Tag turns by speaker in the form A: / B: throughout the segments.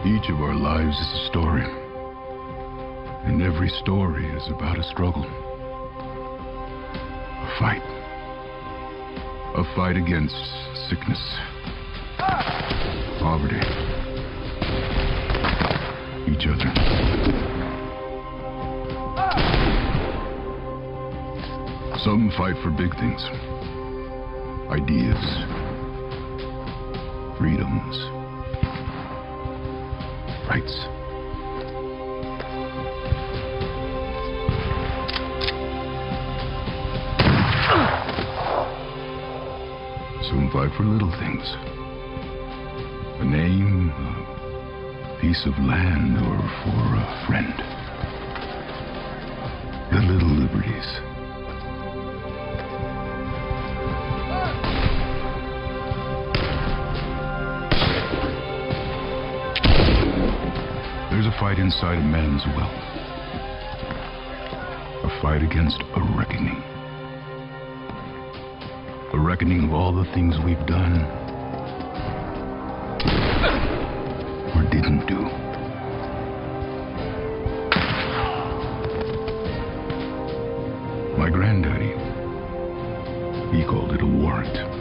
A: Each of our lives is a story. And every story is about a struggle. A fight. A fight against sickness. Poverty. Each other. Some fight for big things. Ideas. Freedoms. Rights. Some fight for little things. A name, a piece of land, or for a friend. The little liberties. There's a fight inside a man's will. A fight against a reckoning. A reckoning of all the things we've done or didn't do. My granddaddy, he called it a warrant.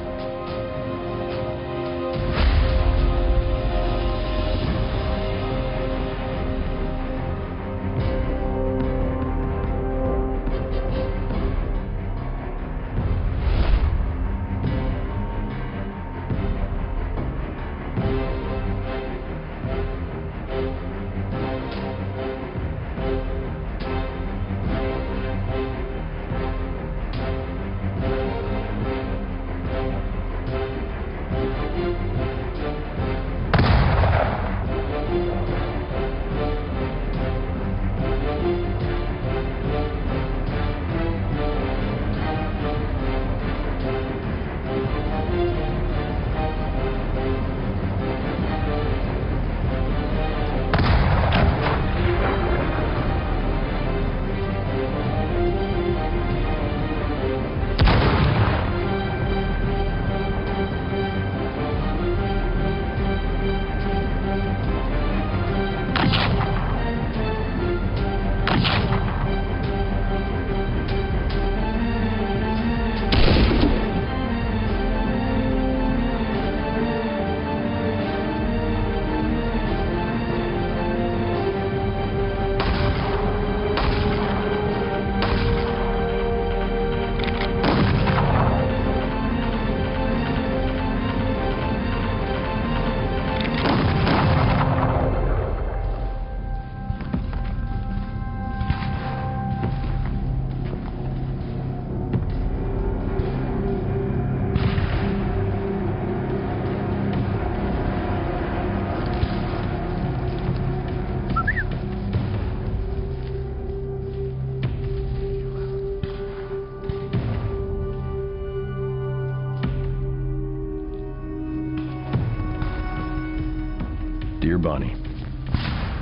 B: Dear Bonnie,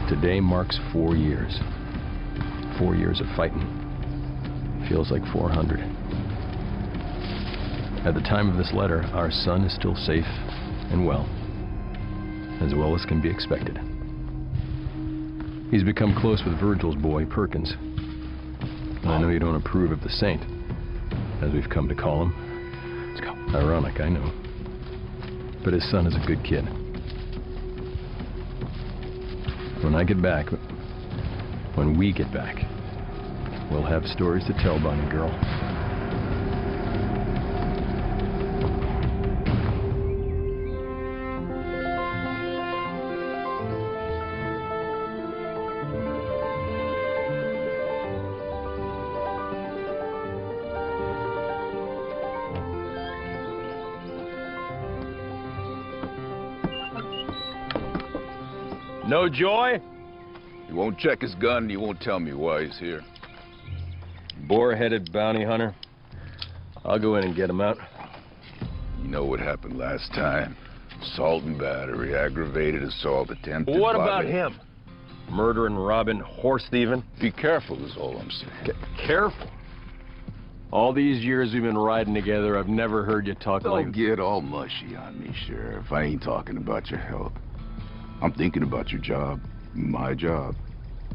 B: today marks 4 years. 4 years of fighting. Feels like 400. At the time of this letter, our son is still safe and well as can be expected. He's become close with Virgil's boy, Perkins. I know you don't approve of the Saint, as we've come to call him. Let's go. Ironic, I know. But his son is a good kid. When I get back, when we get back, we'll have stories to tell, Bonnie girl.
C: No joy?
D: He won't check his gun, and he won't tell me why he's here.
B: Boar-headed bounty hunter. I'll go in and get him out.
D: You know what happened last time. Assault and battery, aggravated assault, attempted
C: What
D: violation.
C: about him?
B: Murdering, robbing, horse thieving.
D: Be careful is all I'm saying.
B: Careful. All these years we've been riding together, I've never heard you talk like...
D: Don't get all mushy on me, Sheriff. I ain't talking about your health.
A: I'm thinking about your job. My job.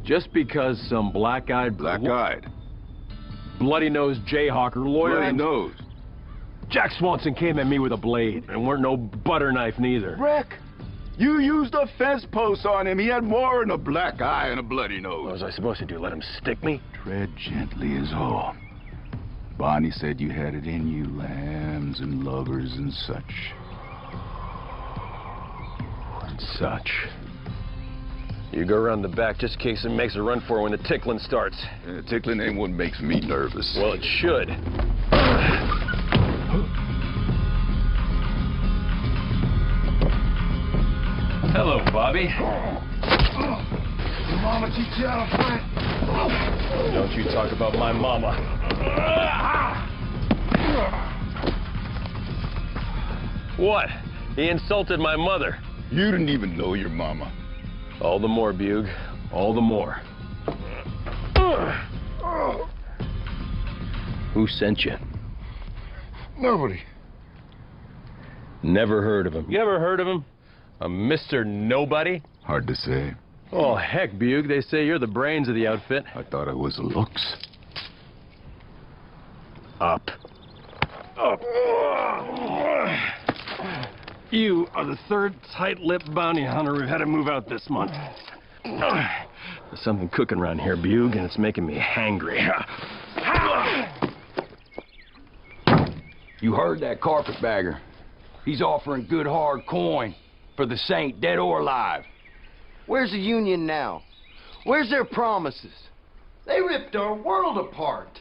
C: Just because some black-eyed...
A: Black-eyed.
C: bloody-nosed jayhawker lawyer...
A: Bloody nose.
C: Jack Swanson came at me with a blade, and weren't no butter knife neither.
A: Rick, you used a fence post on him. He had more than a black eye and a bloody
C: What
A: nose.
C: was I supposed to do, let him stick me?
A: Tread gently is all. Bonnie said you had it in you, lambs and lovers and such.
C: And such. You go around the back just in case it makes a run for it when the tickling starts.
A: Tickling ain't what makes me nervous.
C: Well, it should. Hello, Bobby.
A: Your mama teach you how to fight?
C: Don't you talk about my mama. What? He insulted my mother.
A: You didn't even know your mama.
C: All the more, Bug. All the more. Who sent you?
A: Nobody.
C: Never heard of him. You ever heard of him? A Mr. Nobody?
A: Hard to say.
C: Oh, heck, Bug. They say you're the brains of the outfit.
A: I thought I was looks.
C: Up. Up. You are the third tight-lipped bounty hunter we've had to move out this month. There's something cooking around here, Bug, and it's making me hangry.
E: You heard that carpetbagger. He's offering good hard coin for the Saint, dead or alive.
F: Where's the Union now? Where's their promises? They ripped our world apart.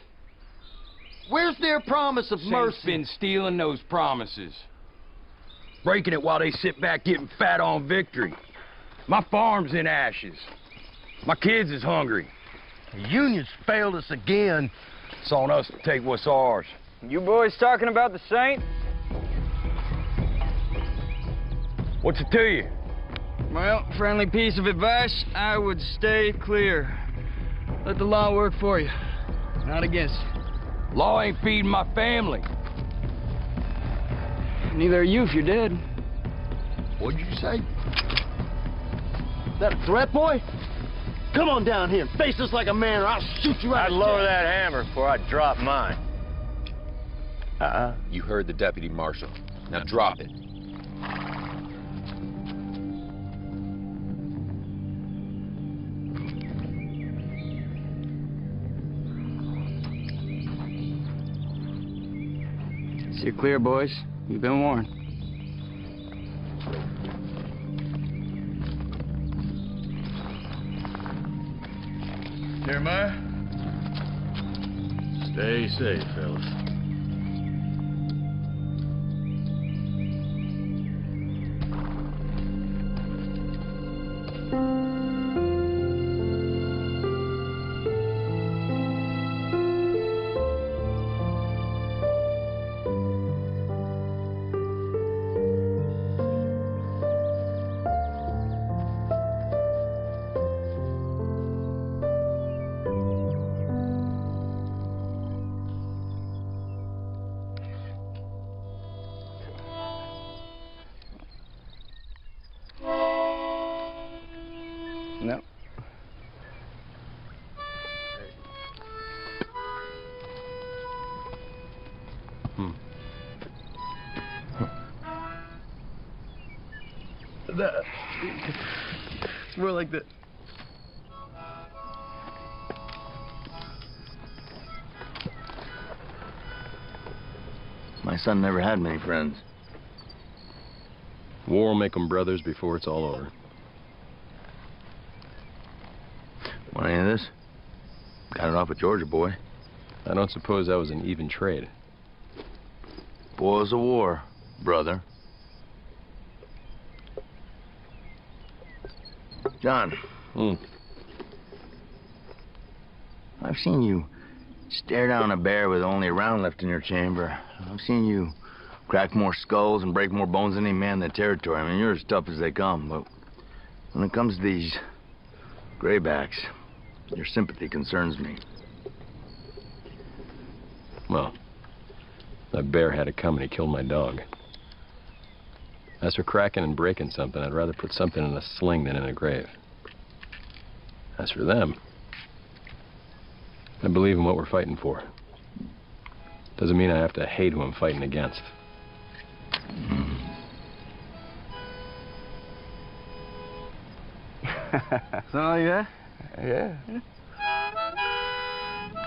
F: Where's their promise of
E: Saint's
F: mercy?
E: been stealing those promises. Breaking it while they sit back getting fat on victory. My farm's in ashes. My kids is hungry.
F: The Union's failed us again.
E: It's on us to take what's ours.
G: You boys talking about the Saint?
E: What's it to you?
G: Well, friendly piece of advice, I would stay clear. Let the law work for you, not against you.
E: Law ain't feeding my family.
G: Neither are you if you're dead.
F: What'd you say? Is that a threat, boy? Come on down here and face us like a man or I'll shoot you right
C: I'd lower that hammer before I drop mine.
H: You heard the deputy marshal. Now drop it.
G: Steer clear, boys. You've been warned.
A: Jeremiah?
C: Stay safe, fellas.
G: No.
C: More like that.
F: My son never had many friends.
B: War will make them brothers before it's all over.
F: Want any of this? Got it off at Georgia, boy.
B: I don't suppose that was an even trade.
F: Boils of war, brother. John. I've seen you stare down a bear with only a round left in your chamber. I've seen you crack more skulls and break more bones than any man in the territory. I mean, you're as tough as they come, but when it comes to these graybacks, your sympathy concerns me.
B: Well, that bear had it coming. He killed my dog. As for cracking and breaking something, I'd rather put something in a sling than in a grave. As for them, I believe in what we're fighting for. Doesn't mean I have to hate who I'm fighting against.
G: So, yeah?
F: Yeah.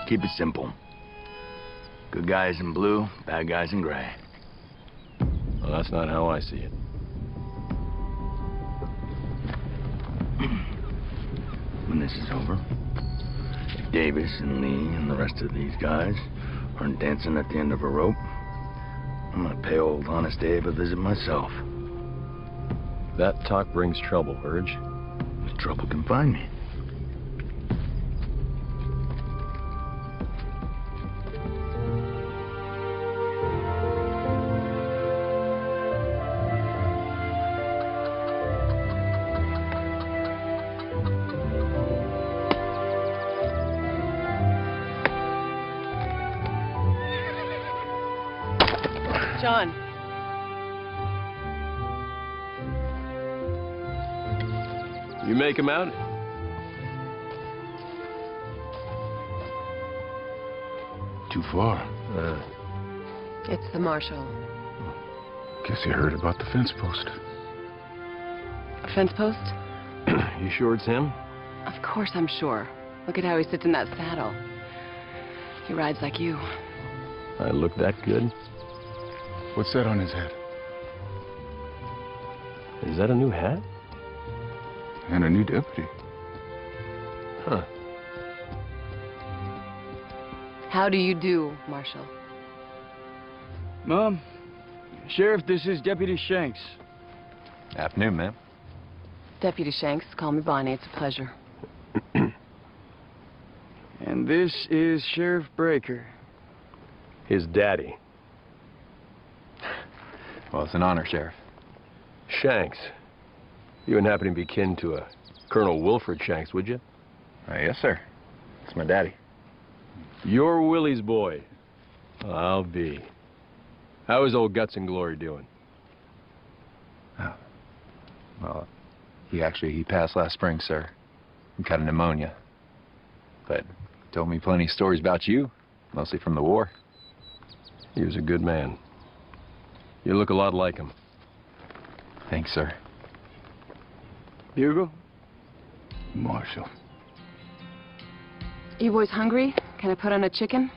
F: Keep it simple. Good guys in blue, bad guys in gray.
B: Well, that's not how I see it.
F: When this is over, if Davis and Lee and the rest of these guys aren't dancing at the end of a rope, I'm gonna pay old Honest Dave a visit myself.
B: That talk brings trouble, Urge.
F: The trouble can find me.
I: John.
B: You make him out?
A: Too far.
I: It's the marshal.
A: Guess you heard about the fence post.
I: Fence post?
B: You sure it's him?
I: Of course I'm sure. Look at how he sits in that saddle. He rides like you.
B: I look that good?
A: What's that on his head?
B: Is that a new hat?
A: And a new deputy.
B: Huh.
I: How do you do, Marshal?
G: Mom, Sheriff, this is Deputy Shanks.
H: Afternoon, ma'am.
I: Deputy Shanks, call me Bonnie. It's a pleasure.
G: And this is Sheriff Breaker.
B: His daddy.
H: Well, it's an honor, Sheriff.
B: Shanks. You wouldn't happen to be kin to a Colonel Wilfred Shanks, would you?
H: Yes, sir. It's my daddy.
B: You're Willie's boy. I'll be. How is old Guts and Glory doing?
H: Oh. Well, he passed last spring, sir. He got a pneumonia. But he told me plenty of stories about you, mostly from the war.
B: He was a good man. You look a lot like him.
H: Thanks, sir.
G: Bugle?
A: Marshal.
I: You boys hungry? Can I put on a chicken?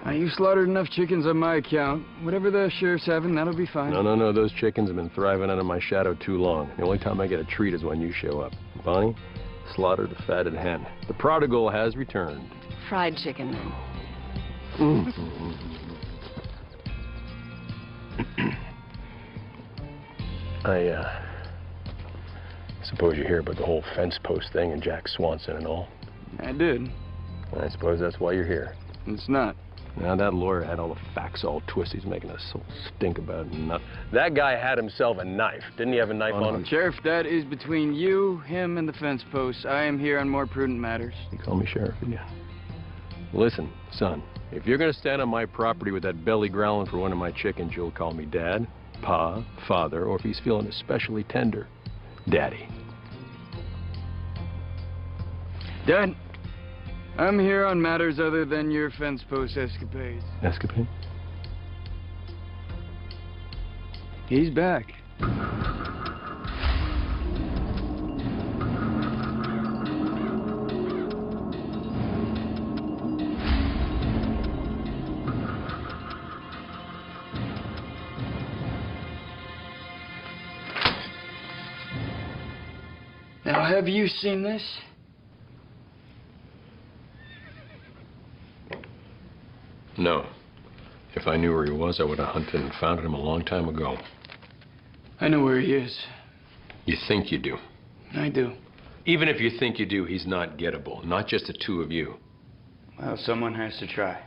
G: You slaughtered enough chickens on my account. Whatever the sheriff's having, that'll be fine.
B: No. Those chickens have been thriving under my shadow too long. The only time I get a treat is when you show up. Bonnie, slaughtered a fatted hen. The prodigal has returned.
I: Fried chicken, then.
B: I suppose you hear about the whole fence post thing and Jack Swanson and all.
G: I did.
B: I suppose that's why you're here.
G: It's not.
B: Now, that lawyer had all the facts all twisted. He's making us so stink about nothing. That guy had himself a knife. Didn't he have a knife on him?
G: Sheriff, that is between you, him, and the fence post. I am here on more prudent matters.
B: You call me sheriff again. Listen, son, if you're going to stand on my property with that belly growling for one of my chickens, you'll call me Dad, Pa, Father, or if he's feeling especially tender, Daddy.
G: Dad, I'm here on matters other than your fence post escapades.
B: Escapade?
G: He's back. Now, have you seen this?
B: No. If I knew where he was, I would have hunted and found him a long time ago.
G: I know where he is.
B: You think you do.
G: I do.
B: Even if you think you do, he's not gettable. Not just the two of you.
G: Well, someone has to try.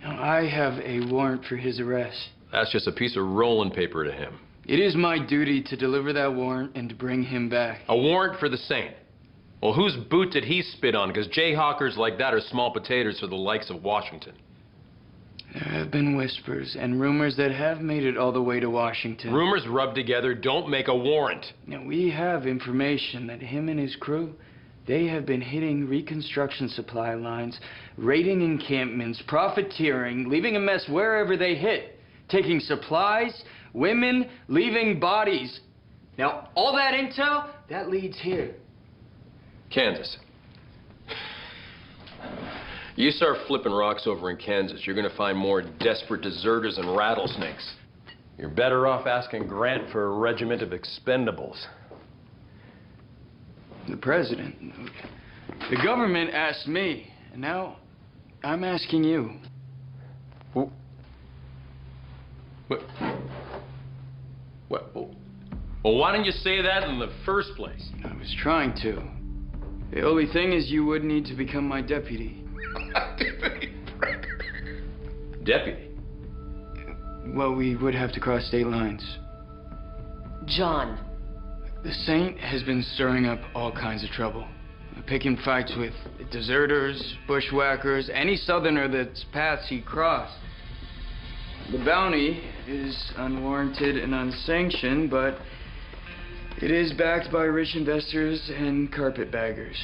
G: Now, I have a warrant for his arrest.
B: That's just a piece of rolling paper to him.
G: It is my duty to deliver that warrant and to bring him back.
B: A warrant for the Saint. Well, whose boot did he spit on? Because jayhawkers like that are small potatoes for the likes of Washington.
G: There have been whispers and rumors that have made it all the way to Washington.
C: Rumors rubbed together don't make a warrant.
G: Now, we have information that him and his crew, they have been hitting reconstruction supply lines, raiding encampments, profiteering, leaving a mess wherever they hit, taking supplies, women, leaving bodies. Now, all that intel, that leads here.
C: Kansas. You start flipping rocks over in Kansas, you're gonna find more desperate deserters and rattlesnakes. You're better off asking Grant for a regiment of expendables.
G: The president, the government asked me, and now I'm asking you.
C: What? Well, why didn't you say that in the first place?
G: I was trying to. The only thing is you would need to become my deputy.
C: Deputy?
G: Well, we would have to cross state lines.
I: John.
G: The Saint has been stirring up all kinds of trouble. Picking fights with deserters, bushwhackers, any southerner that's paths he crossed. The bounty is unwarranted and unsanctioned, but it is backed by rich investors and carpetbaggers.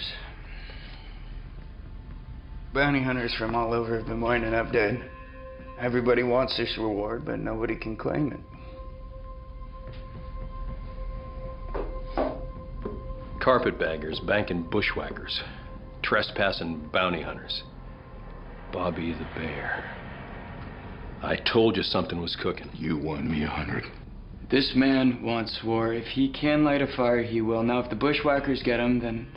G: Bounty hunters from all over have been winding up dead. Everybody wants this reward, but nobody can claim it.
C: Carpetbaggers, banking bushwhackers, trespassing bounty hunters. Bobby the Bear. I told you something was cooking.
A: You won me 100.
G: This man wants war. If he can light a fire, he will. Now, if the bushwhackers get him, then...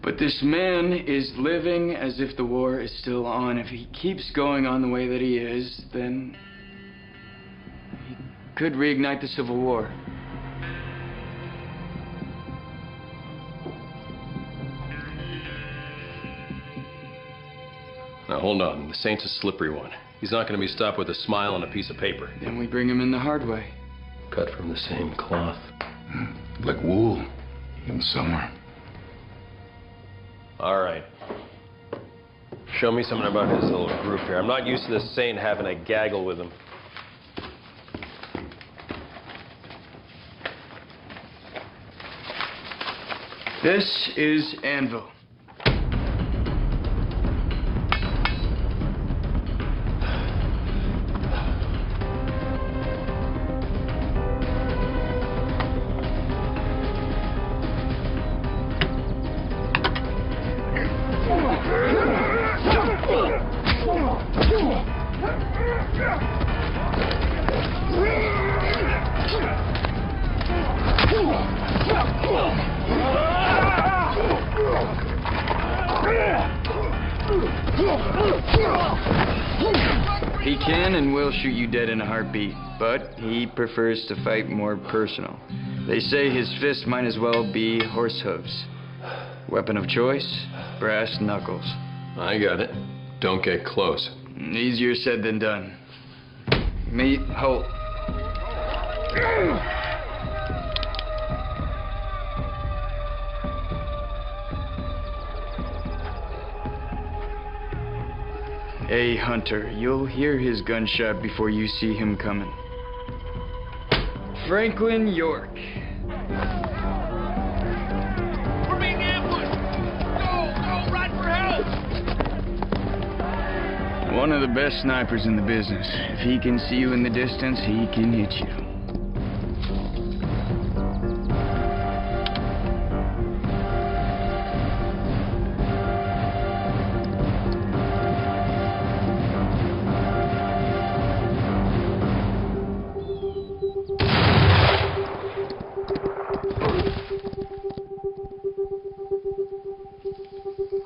G: But this man is living as if the war is still on. If he keeps going on the way that he is, then... he could reignite the Civil War.
C: Now, hold on. The Saint's a slippery one. He's not going to be stopped with a smile on a piece of paper.
G: Then we bring him in the hard way.
C: Cut from the same cloth.
A: Like wool in summer.
C: All right. Show me something about his little group here. I'm not used to this Saint having a gaggle with him.
G: This is Anvil. He can and will shoot you dead in a heartbeat, but he prefers to fight more personal. They say his fist might as well be horse hooves. Weapon of choice, brass knuckles.
C: I got it. Don't get close.
G: Easier said than done. Meet Holt. A hunter. You'll hear his gunshot before you see him coming. Franklin York.
J: We're being ambushed! Go, run for help!
G: One of the best snipers in the business. If he can see you in the distance, he can hit you.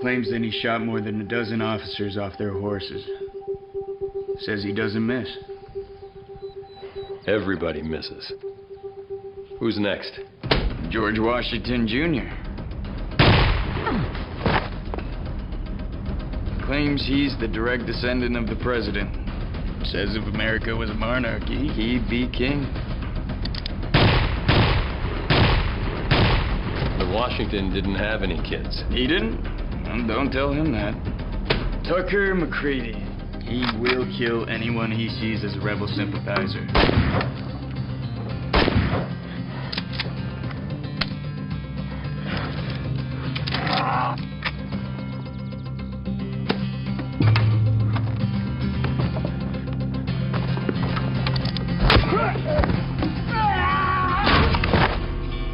G: Claims that he shot more than a dozen officers off their horses. Says he doesn't miss.
C: Everybody misses. Who's next?
G: George Washington, Jr. Claims he's the direct descendant of the president. Says if America was a monarchy, he'd be king.
C: But Washington didn't have any kids.
G: He didn't? Don't tell him that. Tucker McCready. He will kill anyone he sees as a rebel sympathizer.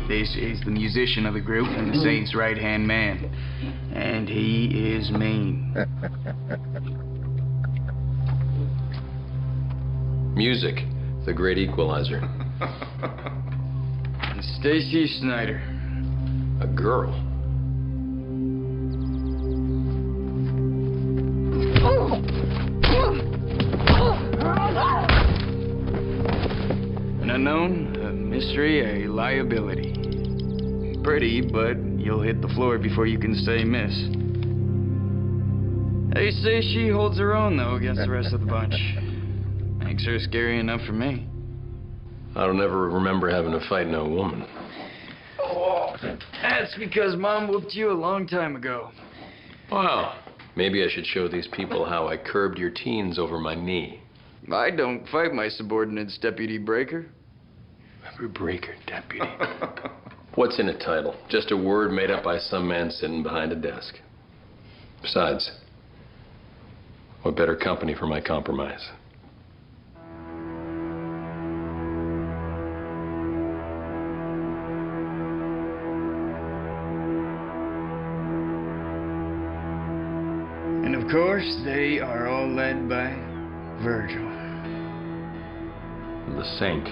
G: This is the musician of the group and the Saint's right-hand man. And he is mean.
B: Music, the great equalizer.
G: And Stacy Snyder.
B: A girl.
G: An unknown, a mystery, a liability. Pretty, but you'll hit the floor before you can say miss. They say she holds her own, though, against the rest of the bunch. Makes her scary enough for me.
B: I don't ever remember having to fight no woman.
G: Oh, that's because Mom whooped you a long time ago.
B: Wow. Maybe I should show these people how I curbed your teens over my knee.
G: I don't fight my subordinates, Deputy Breaker.
B: Breaker, deputy. What's in a title? Just a word made up by some man sitting behind a desk. Besides, what better company for my compromise?
G: And of course, they are all led by Virgil.
B: The Saint.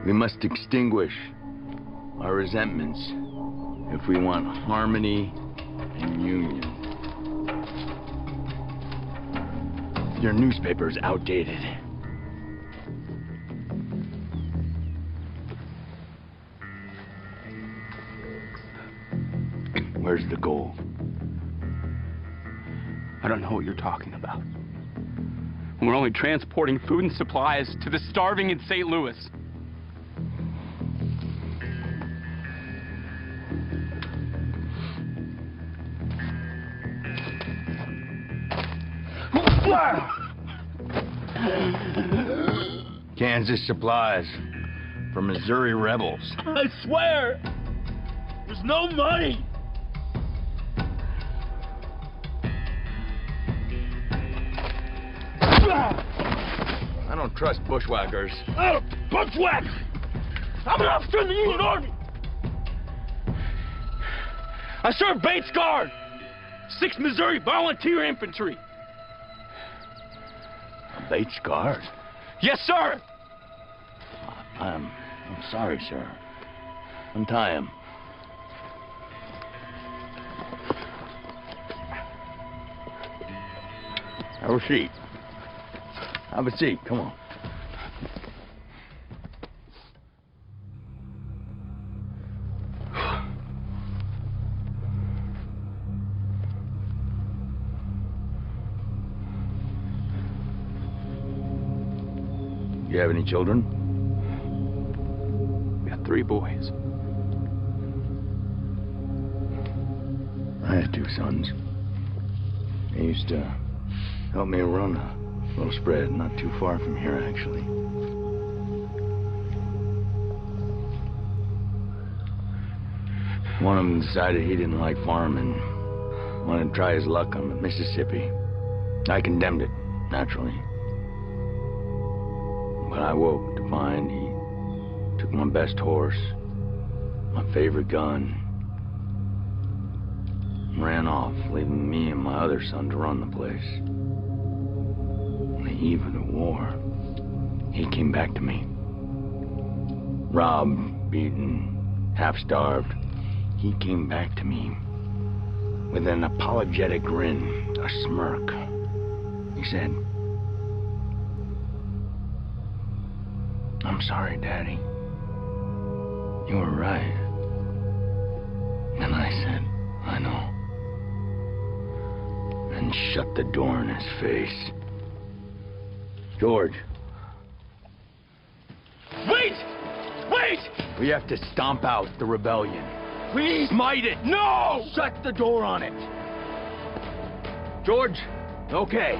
F: We must extinguish our resentments if we want harmony and union. Your newspaper's outdated. Where's the gold?
K: I don't know what you're talking about. We're only transporting food and supplies to the starving in St. Louis.
F: Kansas supplies for Missouri rebels.
J: I swear, there's no money.
F: I don't trust bushwhackers.
J: I don't bushwhack. I'm an officer in the Union Army. I served Bates Guard, 6th Missouri Volunteer Infantry.
F: Bates Guard?
J: Yes, sir.
F: I'm sorry, sir. Untie him. Have a seat. Have a seat. Come on. You have any children?
K: We got 3 boys.
F: I had 2 sons. They used to help me run a little spread not too far from here, actually. One of them decided he didn't like farming, wanted to try his luck on the Mississippi. I condemned it, naturally. But I woke to find he took my best horse, my favorite gun, and ran off, leaving me and my other son to run the place. On the eve of the war, he came back to me. Robbed, beaten, half-starved. He came back to me with an apologetic grin, a smirk. He said, "I'm sorry, Daddy. You were right." And I said, "I know." And shut the door in his face.
E: George.
J: Wait! Wait!
E: We have to stomp out the rebellion.
J: Please! Might it! No!
E: Shut the door on it. George, okay.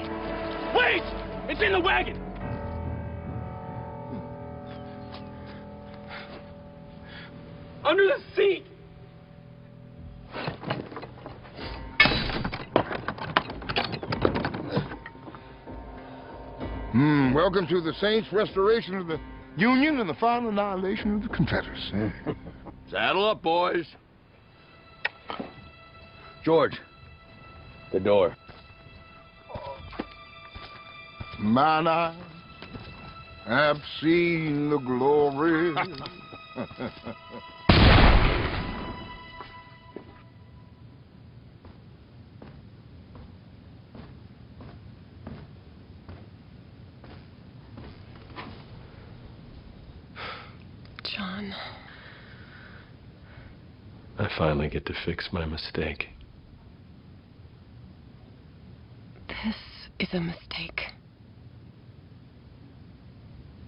J: Wait! It's in the wagon! Under the seat!
L: Welcome to the Saints' restoration of the Union and the final annihilation of the Confederacy.
E: Saddle up, boys. George, the door.
L: Mine eyes have seen the glory.
I: John.
B: I finally get to fix my mistake.
I: This is a mistake.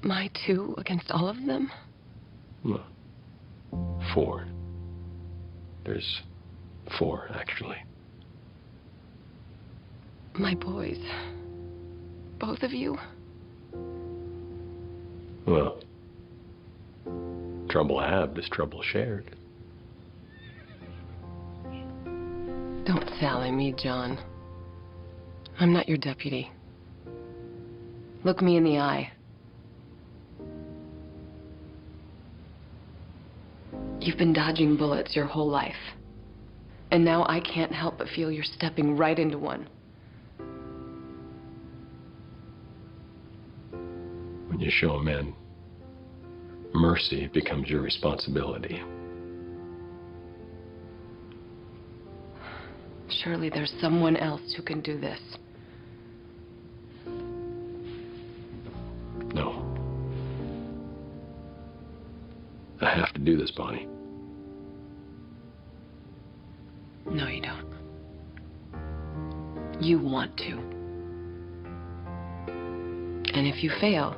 I: My two against all of them?
B: No. 4. There's 4, actually.
I: My boys. Both of you?
B: Well, trouble halved is trouble shared.
I: Don't sally me, John. I'm not your deputy. Look me in the eye. You've been dodging bullets your whole life. And now I can't help but feel you're stepping right into one.
B: When you show a man mercy, it becomes your responsibility.
I: Surely there's someone else who can do this.
B: No. I have to do this, Bonnie.
I: No, you don't. You want to. And if you fail,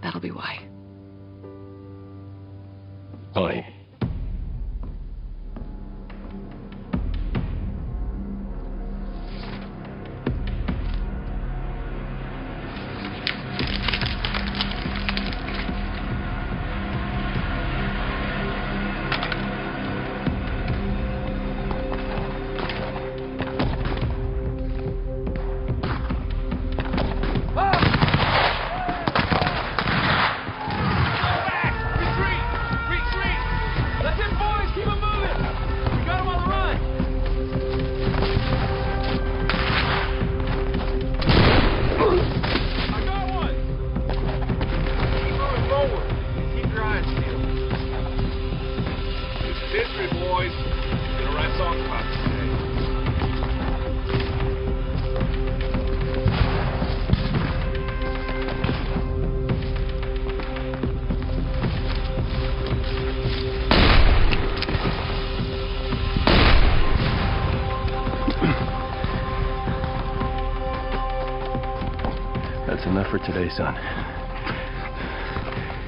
I: that'll be why.
B: Bonnie. That's enough for today, son.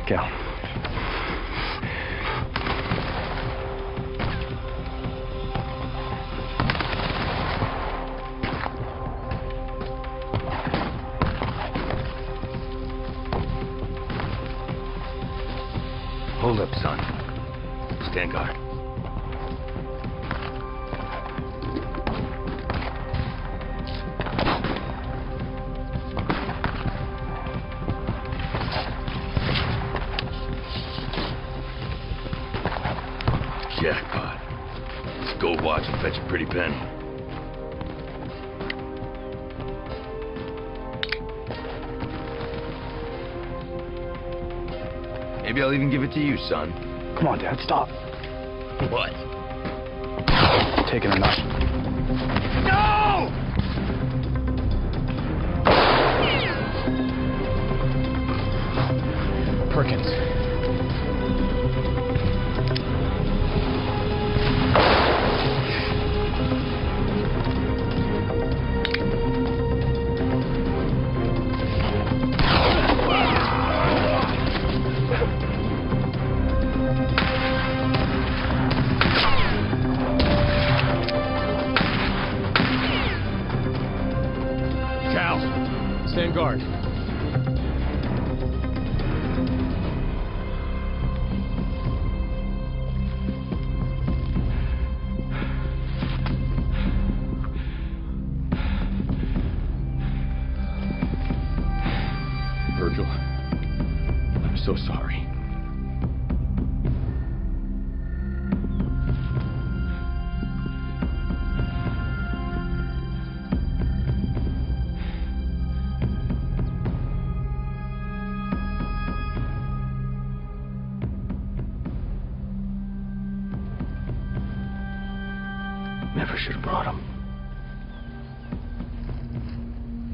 B: Cal.
F: Hold up, son. Stand guard. Jackpot. This gold watch will fetch a pretty penny. Maybe I'll even give it to you, son.
J: Come on, Dad, stop.
F: What?
J: Taking enough.
F: No!
J: Perkins. guard.
C: Virgil, I'm so sorry. Never should have brought him.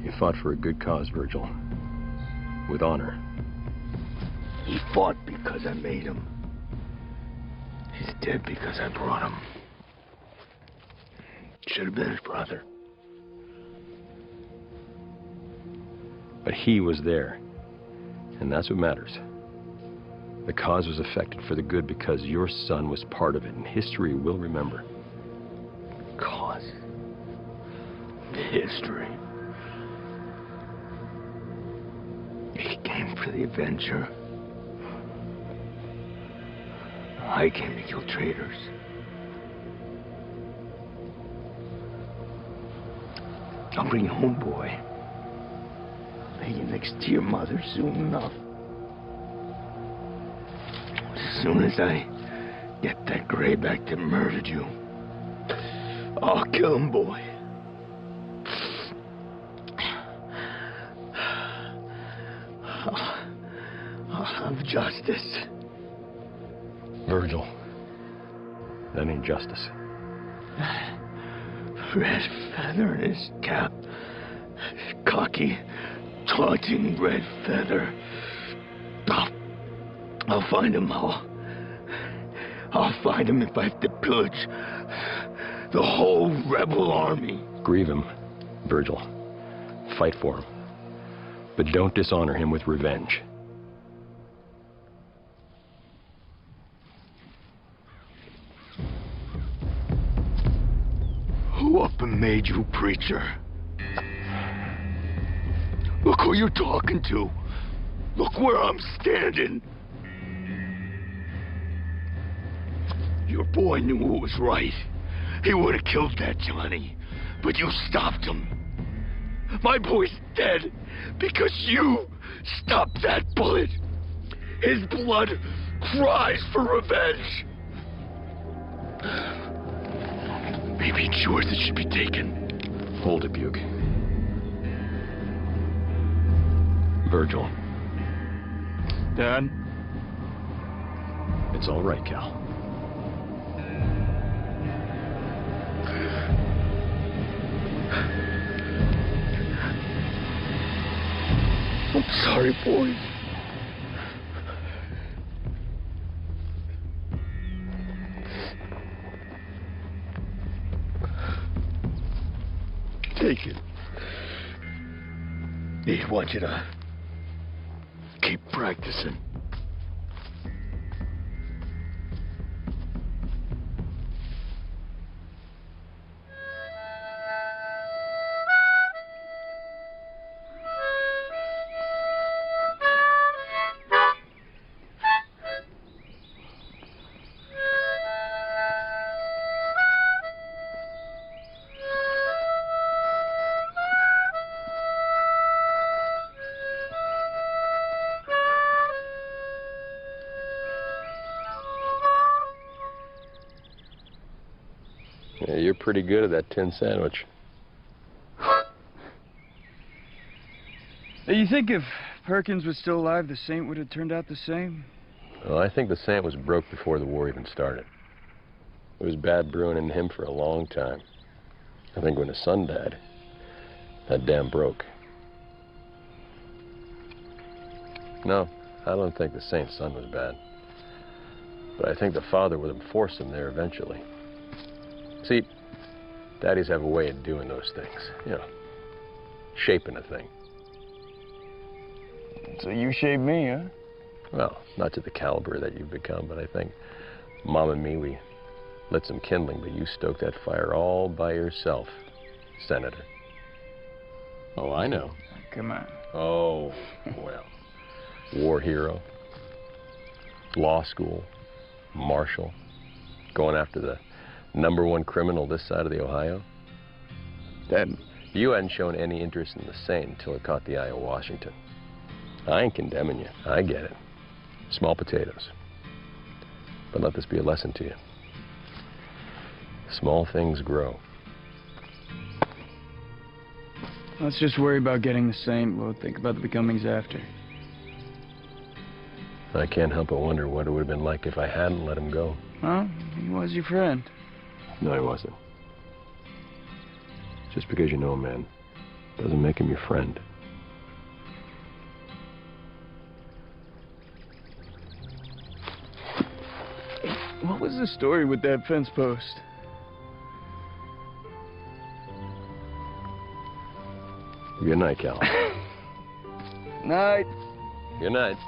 C: You fought for a good cause, Virgil. With honor.
F: He fought because I made him. He's dead because I brought him. Should have been his brother.
C: But he was there. And that's what matters. The cause was affected for the good because your son was part of it, and history will remember.
F: Cause. History. He came for the adventure. I came to kill traitors. I'll bring you home, boy. Lay you next to your mother soon enough. As soon as I get that grayback that murdered you, I'll kill him, boy. I'll have justice.
C: Virgil, that ain't justice.
F: Red feather in his cap. Cocky, taunting red feather. I'll find him. I'll find him if I have to pillage the whole rebel army.
C: Grieve him, Virgil. Fight for him. But don't dishonor him with revenge.
F: Who up and made you preacher? Look who you're talking to. Look where I'm standing. Your boy knew what was right. He would have killed that Johnny, but you stopped him. My boy's dead because you stopped that bullet. His blood cries for revenge. Maybe it's yours that should be taken.
C: Hold it, Buke. Virgil.
J: Dad?
C: It's all right, Cal.
F: I'm sorry, boy. Take it. They want you to keep practicing.
C: Yeah, you're pretty good at that tin sandwich.
G: You think if Perkins was still alive, the Saint would have turned out the same?
C: Well, I think the Saint was broke before the war even started. It was bad brewing in him for a long time. I think when his son died, that dam broke. No, I don't think the Saint's son was bad. But I think the father would have forced him there eventually. See, daddies have a way of doing those things, you know, shaping a thing.
G: So you shaped me, huh?
C: Well, not to the caliber that you've become, but I think Mom and me, we lit some kindling, but you stoked that fire all by yourself, Senator. Oh, I know.
G: Come on.
C: Oh, well. War hero. Law school. Marshal. Going after the #1 criminal this side of the Ohio.
G: Dad.
C: You hadn't shown any interest in the Saint until it caught the eye of Washington. I ain't condemning you. I get it. Small potatoes. But let this be a lesson to you. Small things grow.
G: Let's just worry about getting the Saint. We'll think about the becomings after.
C: I can't help but wonder what it would have been like if I hadn't let him go.
G: Well, he was your friend.
C: No, he wasn't. Just because you know a man doesn't make him your friend.
G: What was the story with that fence post?
C: Good night, Cal.
G: Night.
C: Good night.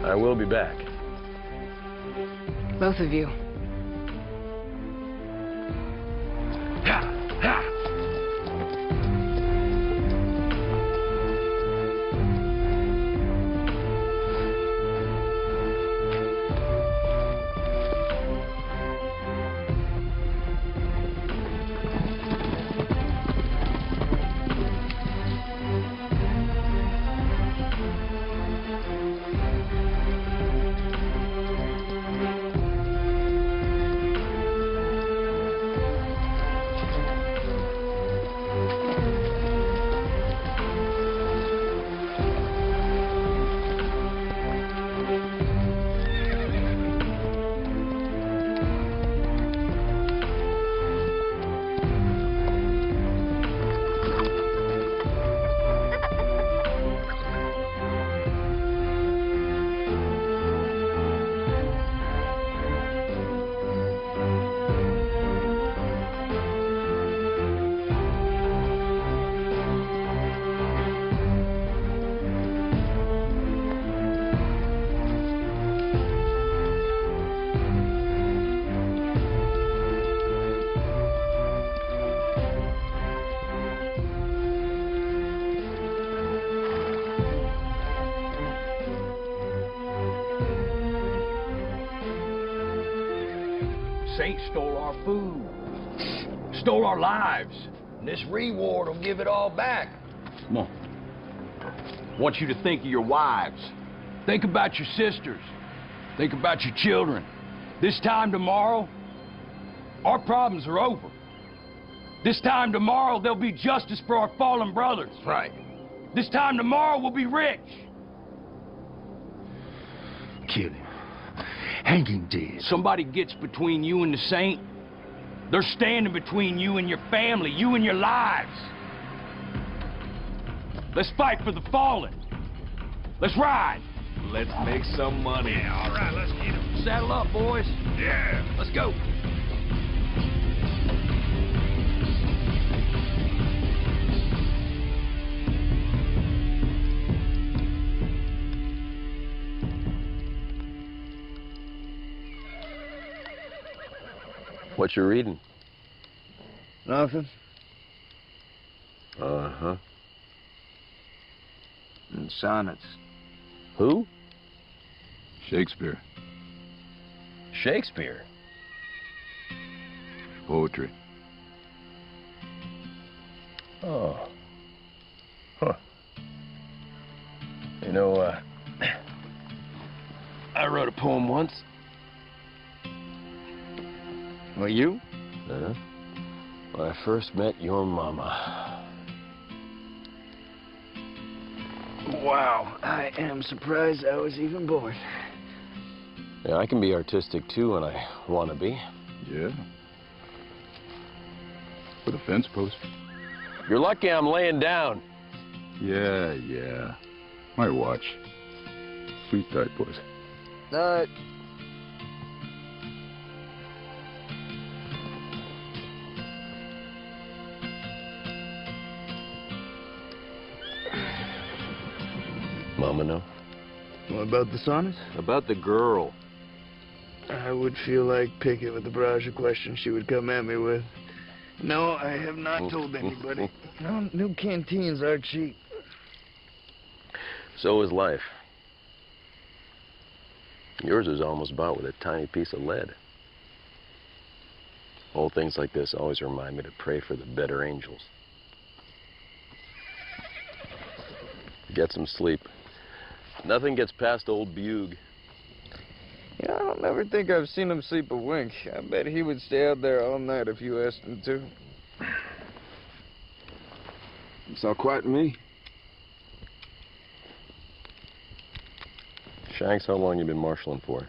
C: I will be back.
I: Both of you.
E: Saint stole our food, stole our lives, and this reward will give it all back. Come on. I want you to think of your wives. Think about your sisters. Think about your children. This time tomorrow, our problems are over. This time tomorrow, there'll be justice for our fallen brothers.
L: Right.
E: This time tomorrow, we'll be rich.
L: Kill him. Hang him dead.
E: Somebody gets between you and the Saint, they're standing between you and your family, you and your lives. Let's fight for the fallen. Let's ride.
J: Let's make some money.
E: Yeah, all right, let's get him. Saddle up, boys.
J: Yeah.
E: Let's go.
C: What you reading?
F: Nothing.
C: Uh-huh.
F: And sonnets.
C: Who?
D: Shakespeare.
C: Shakespeare.
D: Poetry.
C: Oh. Huh. You know, I wrote a poem once.
F: Well, you?
C: Uh-huh. When I first met your mama.
F: Wow, I am surprised I was even born.
C: Yeah, I can be artistic too when I want to be.
D: Yeah? with a fence post.
C: You're lucky I'm laying down.
D: Yeah. My watch. Sleep tight, boys.
G: Night.
C: Mama know?
F: What about the sonnets?
C: About the girl.
F: I would feel like picking with the barrage of questions she would come at me with. No, I have not told anybody. No, new canteens are cheap.
C: So is life. Yours is almost bought with a tiny piece of lead. Old things like this always remind me to pray for the better angels. Get some sleep. Nothing gets past old Bug.
G: Yeah, I don't ever think I've seen him sleep a wink. I bet he would stay out there all night if you asked him to.
M: It's all quiet to me.
C: Shanks, how long you been marshalling for?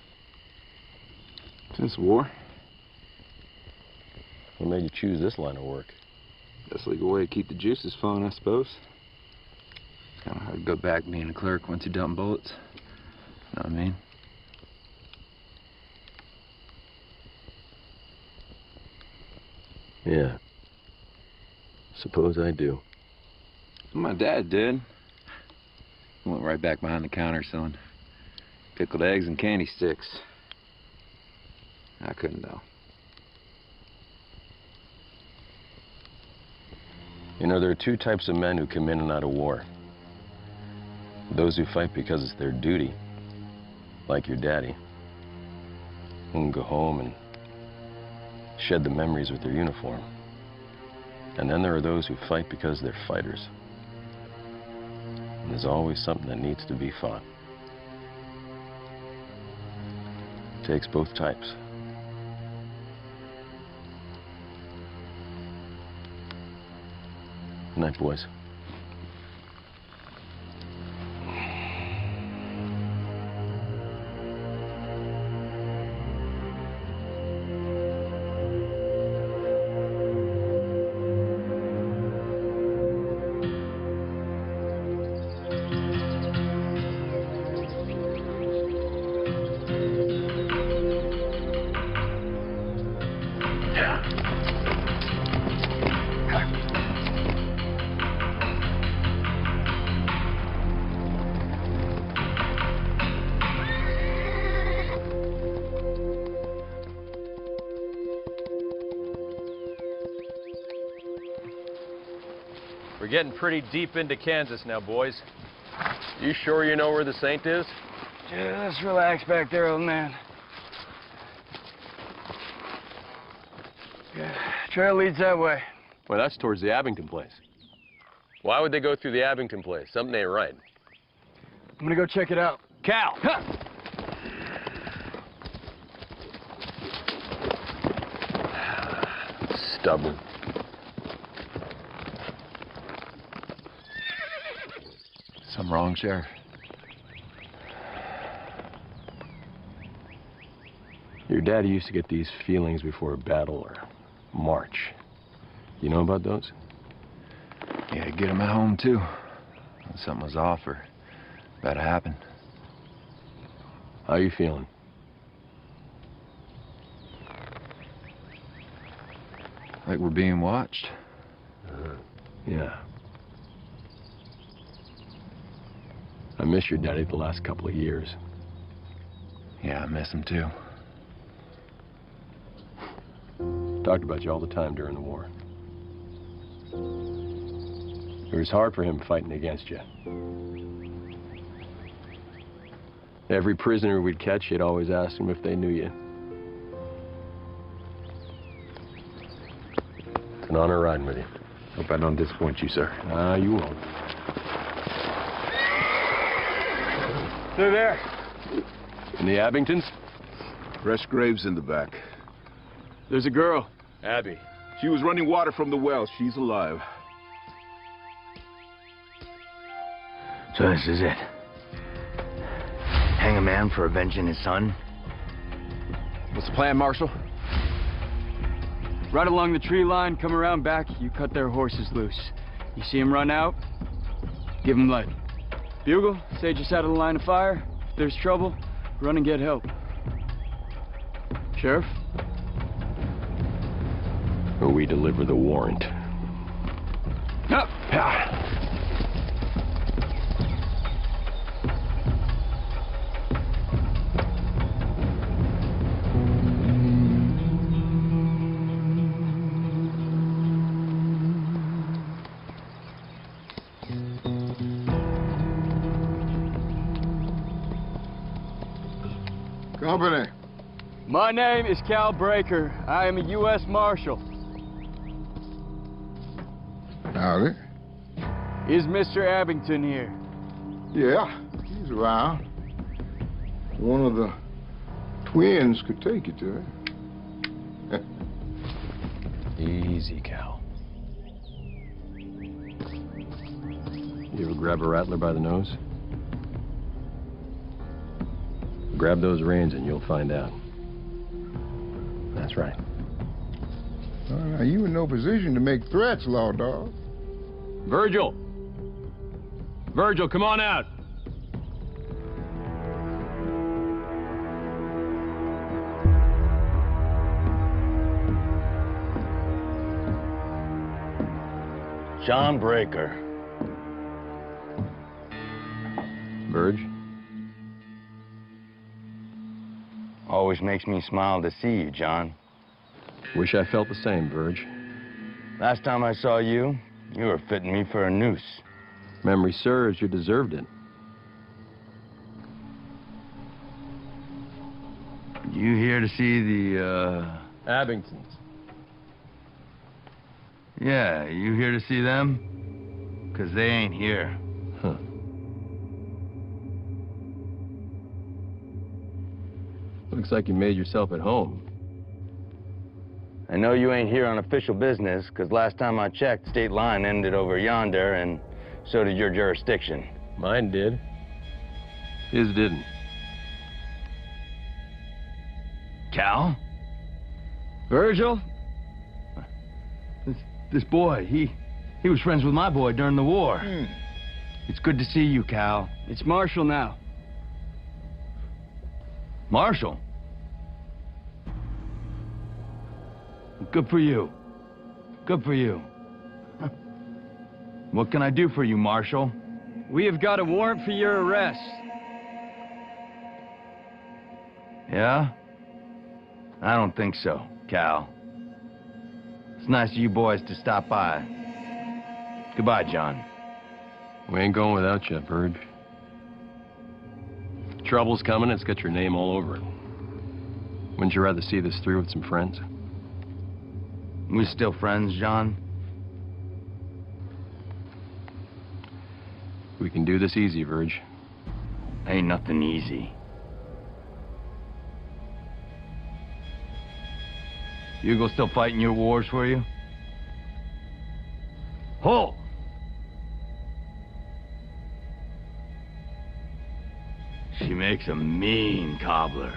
M: Since war.
C: What made you choose this line of work?
M: Best legal way to keep the juices flowing, I suppose. It's kind of hard to go back being a clerk once you're dumping bullets. Know what I mean?
C: Yeah. Suppose I do.
M: My dad did. He went right back behind the counter selling pickled eggs and candy sticks. I couldn't, though.
C: You know, there are two types of men who come in and out of war. Those who fight because it's their duty, like your daddy, who can go home and shed the memories with their uniform. And then there are those who fight because they're fighters. And there's always something that needs to be fought. It takes both types. Good night, boys.
B: We're getting pretty deep into Kansas now, boys.
C: You sure you know where the Saint is?
G: Just relax back there, old man. Yeah, trail leads that way.
C: Well, that's towards the Abington place. Why would they go through the Abington place? Something ain't right.
G: I'm gonna go check it out.
C: Cal!
G: Huh.
C: Stubborn.
H: Something wrong, Sheriff?
C: Your daddy used to get these feelings before a battle or march. You know about those?
H: Yeah, I get him at home, too. When something was off or about to happen.
C: How you feeling?
H: Like we're being watched?
C: Yeah. I miss your daddy the last couple of years.
H: Yeah, I miss him, too.
C: Talked about you all the time during the war. It was hard for him fighting against you. Every prisoner we'd catch, he'd always ask them if they knew you. It's an honor riding with you.
H: Hope I don't disappoint you, sir.
C: You won't.
G: They're there.
C: In the Abingtons?
D: Fresh graves in the back.
E: There's a girl.
C: Abby.
D: She was running water from the well. She's alive.
F: So this is it. Hang a man for avenging his son?
H: What's the plan, Marshal?
G: Right along the tree line, come around back, you cut their horses loose. You see them run out, give them light. Bugle, stay just out of the line of fire. If there's trouble, run and get help. Sheriff?
C: Or we deliver the warrant.
G: Up!
L: Company.
G: My name is Cal Breaker. I am a U.S. Marshal.
L: Howdy.
G: Is Mr. Abington here?
L: Yeah, he's around. One of the twins could take you to him.
C: Easy, Cal. You ever grab a rattler by the nose? Grab those reins and you'll find out. That's right.
L: Well, now, you in no position to make threats, Law Dog.
C: Virgil! Virgil, come on out!
F: John Breaker.
C: Verge?
F: Always makes me smile to see you, John.
C: Wish I felt the same, Verge.
F: Last time I saw you, you were fitting me for a noose.
C: Memory serves, you deserved it.
F: You here to see the,
C: Abingtons.
F: Yeah, you here to see them? 'Cause they ain't here.
C: Huh. Looks like you made yourself at home.
F: I know you ain't here on official business, 'cause last time I checked, state line ended over yonder, and so did your jurisdiction.
C: Mine did. His didn't.
F: Cal?
G: Virgil?
F: This boy, he was friends with my boy during the war. It's good to see you, Cal.
G: It's Marshall now.
F: Marshall? Good for you. Good for you. What can I do for you, Marshall?
G: We have got a warrant for your arrest.
F: Yeah? I don't think so, Cal. It's nice of you boys to stop by. Goodbye, John.
C: We ain't going without you, Verge. Trouble's coming, it's got your name all over it. Wouldn't you rather see this through with some friends?
F: We still friends, John?
C: We can do this easy, Verge.
F: Ain't nothing easy. Hugo still fighting your wars for you? Halt! She makes a mean cobbler.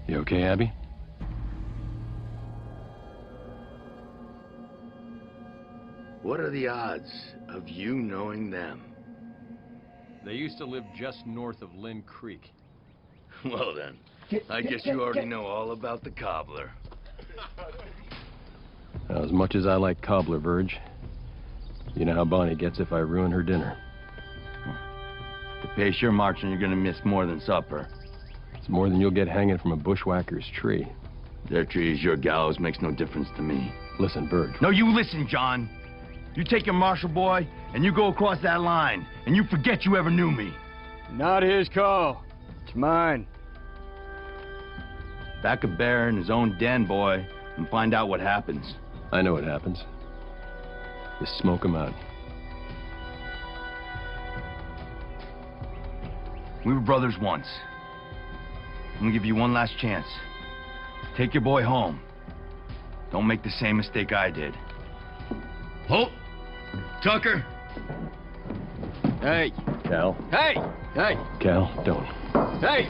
C: You okay, Abby?
F: What are the odds of you knowing them?
C: They used to live just north of Lynn Creek.
F: Well then, I guess you already know all about the cobbler.
C: Now, as much as I like cobbler, Verge, you know how Bonnie gets if I ruin her dinner.
F: The pace you're marching, you're gonna miss more than supper.
C: It's more than you'll get hanging from a bushwhacker's tree.
F: Their tree is your gallows, makes no difference to me.
C: Listen, Verge.
F: No, you listen, John. You take your marshal boy, and you go across that line, and you forget you ever knew me.
G: Not his call. It's mine.
F: Back a bear in his own den, boy, and find out what happens.
C: I know what happens. Just smoke him out.
F: We were brothers once. I'm gonna give you one last chance. Take your boy home. Don't make the same mistake I did. Halt! Tucker!
G: Hey!
C: Cal.
G: Hey! Hey!
C: Cal, don't.
G: Hey!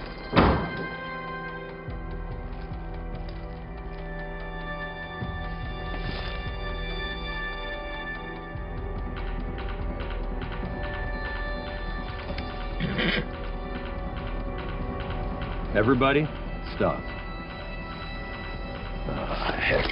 B: Everybody, stop. Ah, heck.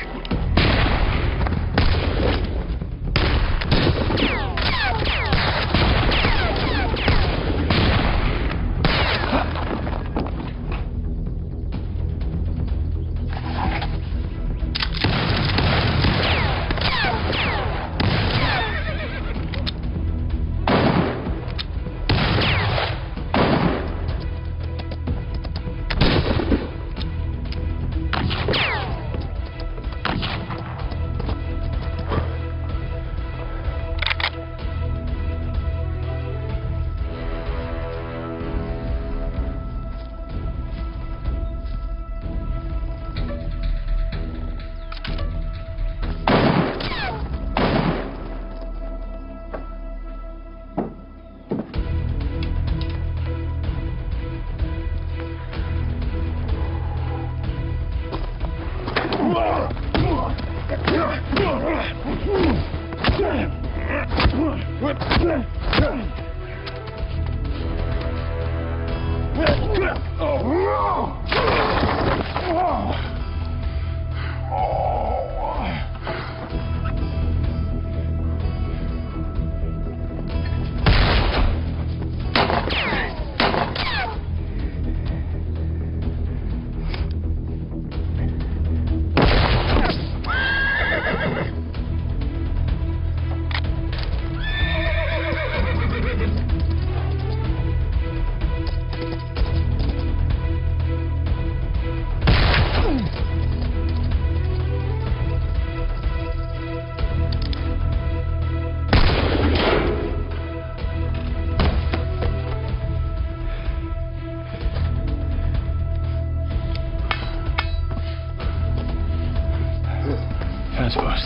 B: Fence post.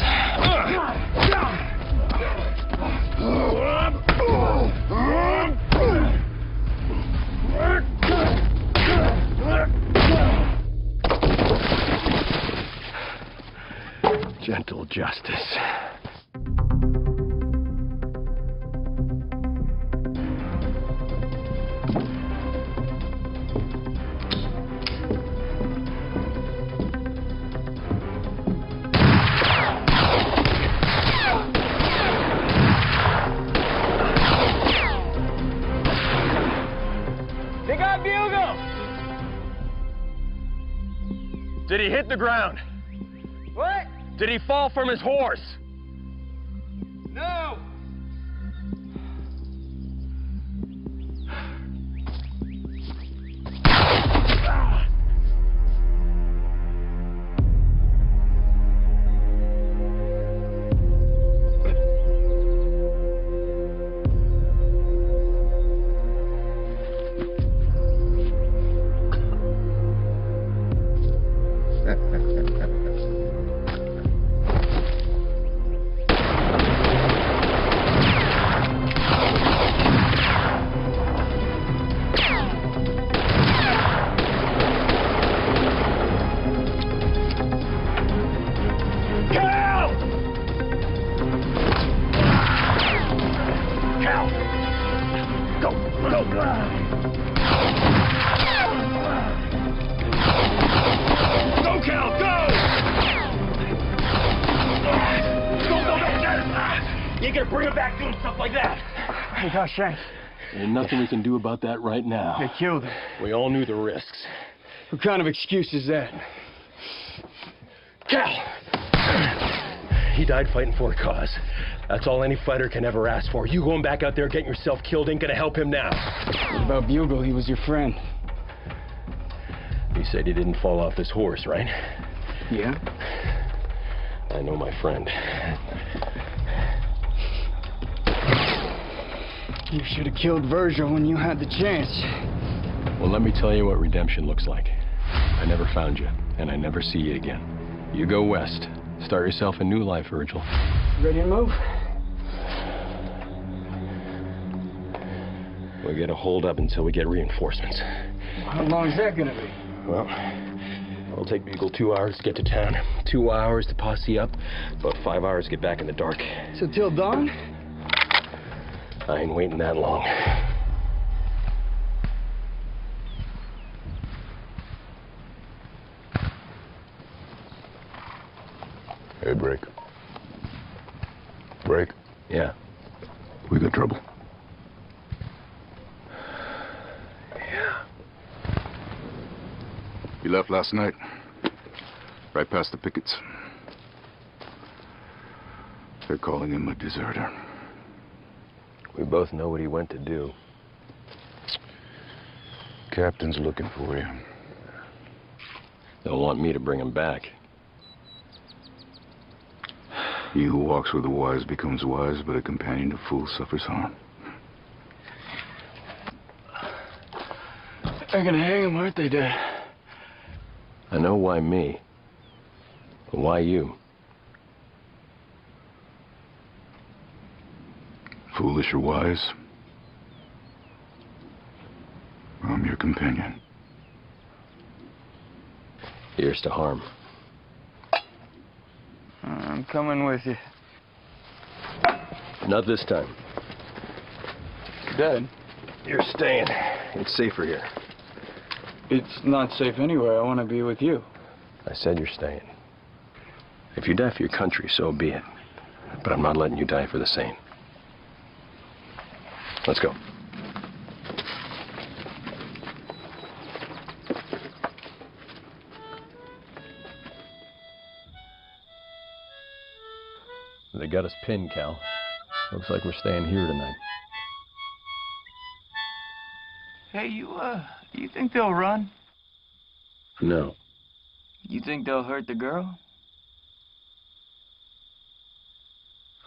B: Gentle justice.
J: They got Bugle!
C: Did he hit the ground?
J: What?
C: Did he fall from his horse?
J: No!
C: Shanks. There's nothing we can do about that right now.
G: They killed him.
C: We all knew the risks.
G: What kind of excuse is that?
C: Cal! He died fighting for a cause. That's all any fighter can ever ask for. You going back out there getting yourself killed ain't gonna help him now.
G: What about Bugle? He was your friend.
C: You said he didn't fall off his horse, right?
G: Yeah?
C: I know my friend.
G: You should have killed Virgil when you had the chance.
C: Well, let me tell you what redemption looks like. I never found you, and I never see you again. You go west. Start yourself a new life, Virgil.
G: Ready to move?
C: We'll get a hold up until we get reinforcements.
G: How long is that gonna be?
C: Well, it'll take Bugle 2 hours to get to town, 2 hours to posse up, about 5 hours to get back in the dark.
G: So till dawn?
C: I ain't waiting that long.
A: Hey, Break. Break?
C: Yeah.
A: We got trouble.
C: Yeah.
A: He left last night. Right past the pickets. They're calling him a deserter.
C: We both know what he went to do.
A: Captain's looking for you.
C: They'll want me to bring him back.
A: He who walks with the wise becomes wise, but a companion of fools suffers harm.
G: They're gonna hang him, aren't they, Dad?
C: I know why me. But why you?
A: Foolish or wise, I'm your companion.
C: Here's to harm.
G: I'm coming with you.
C: Not this time.
G: Dad?
C: You're staying. It's safer here.
G: It's not safe anywhere. I want to be with you.
C: I said you're staying. If you die for your country, so be it. But I'm not letting you die for the Saint. Let's go. They got us pinned, Cal. Looks like we're staying here tonight.
G: Hey, you think they'll run?
C: No.
G: You think they'll hurt the girl?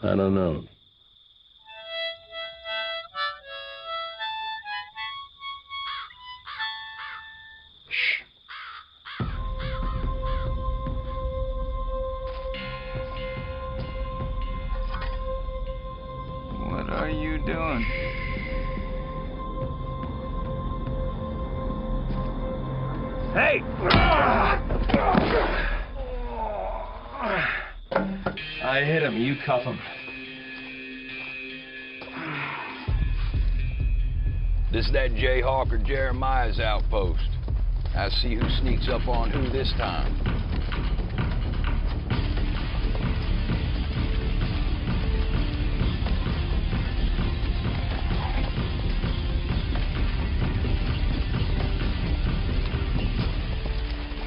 C: I don't know.
G: What are you doing?
J: Hey!
C: I hit him. You cuff him.
E: This that Jayhawker Jeremiah's outpost. I see who sneaks up on who this time.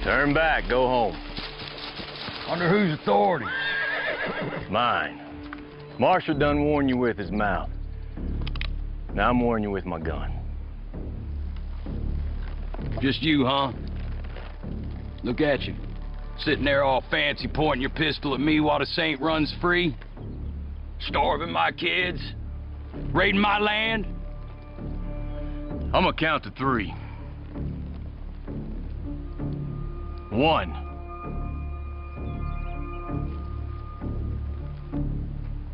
C: Turn back. Go home.
E: Under whose authority?
C: Mine. Marshall done warned you with his mouth. Now I'm warning you with my gun.
E: Just you, huh? Look at you. Sitting there all fancy pointing your pistol at me while the Saint runs free. Starving my kids. Raiding my land. I'm gonna count to 3. 1.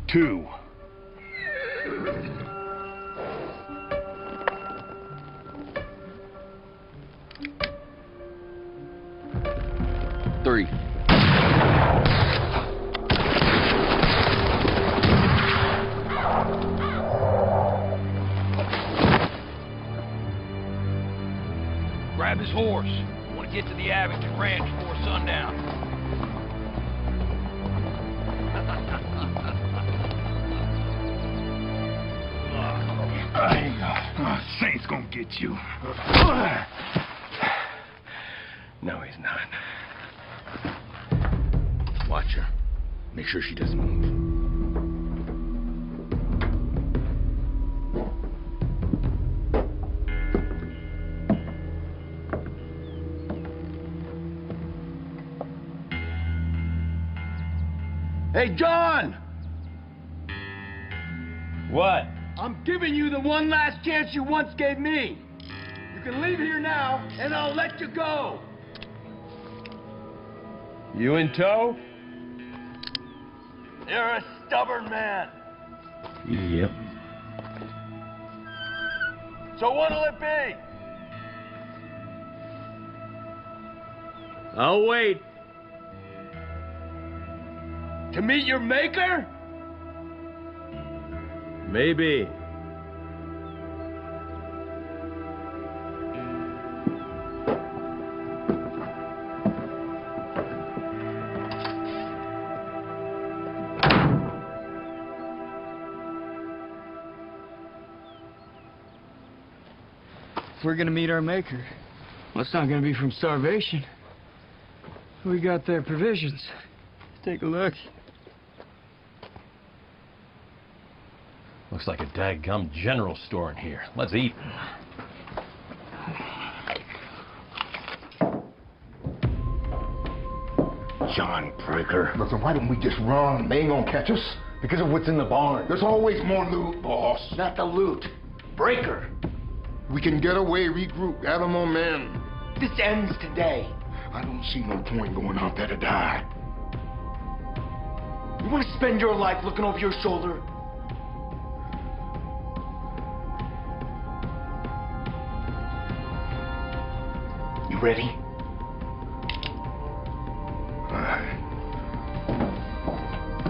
E: 2. 3. Grab his horse. I want to get to the Abington Ranch before sundown.
A: Saint's gonna get you.
C: No, he's not.
F: Watch her. Make sure she doesn't move.
E: Hey, John!
C: What?
E: I'm giving you the one last chance you once gave me. You can leave here now, and I'll let you go.
C: You in tow?
E: You're a stubborn man.
C: Yep.
E: So what'll it be?
C: I'll wait.
E: To meet your maker?
C: Maybe.
G: If we're gonna meet our maker, well, it's not gonna be from starvation. We got their provisions. Take a look.
C: Looks like a daggum general store in here. Let's eat.
L: John Breaker. Listen, why didn't we just run? They ain't gonna catch us. Because of what's in the barn. There's always more loot, boss. Not the loot. Breaker. We can get away, regroup, gather more men. This ends today. I don't see no point going out there to die. You want to spend your life looking over your shoulder? You ready? All right.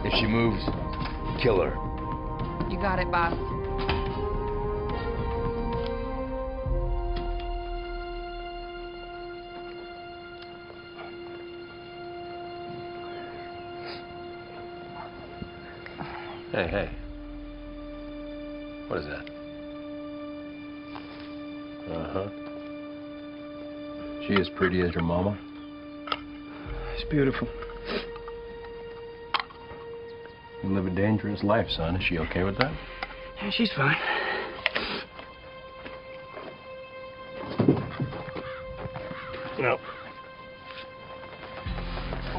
L: If she moves, kill her.
N: You got it, boss.
C: Hey, hey. What is that? Uh-huh. She as pretty as your mama?
G: It's beautiful.
C: You live a dangerous life, son. Is she okay with that?
G: Yeah, she's fine.
C: No.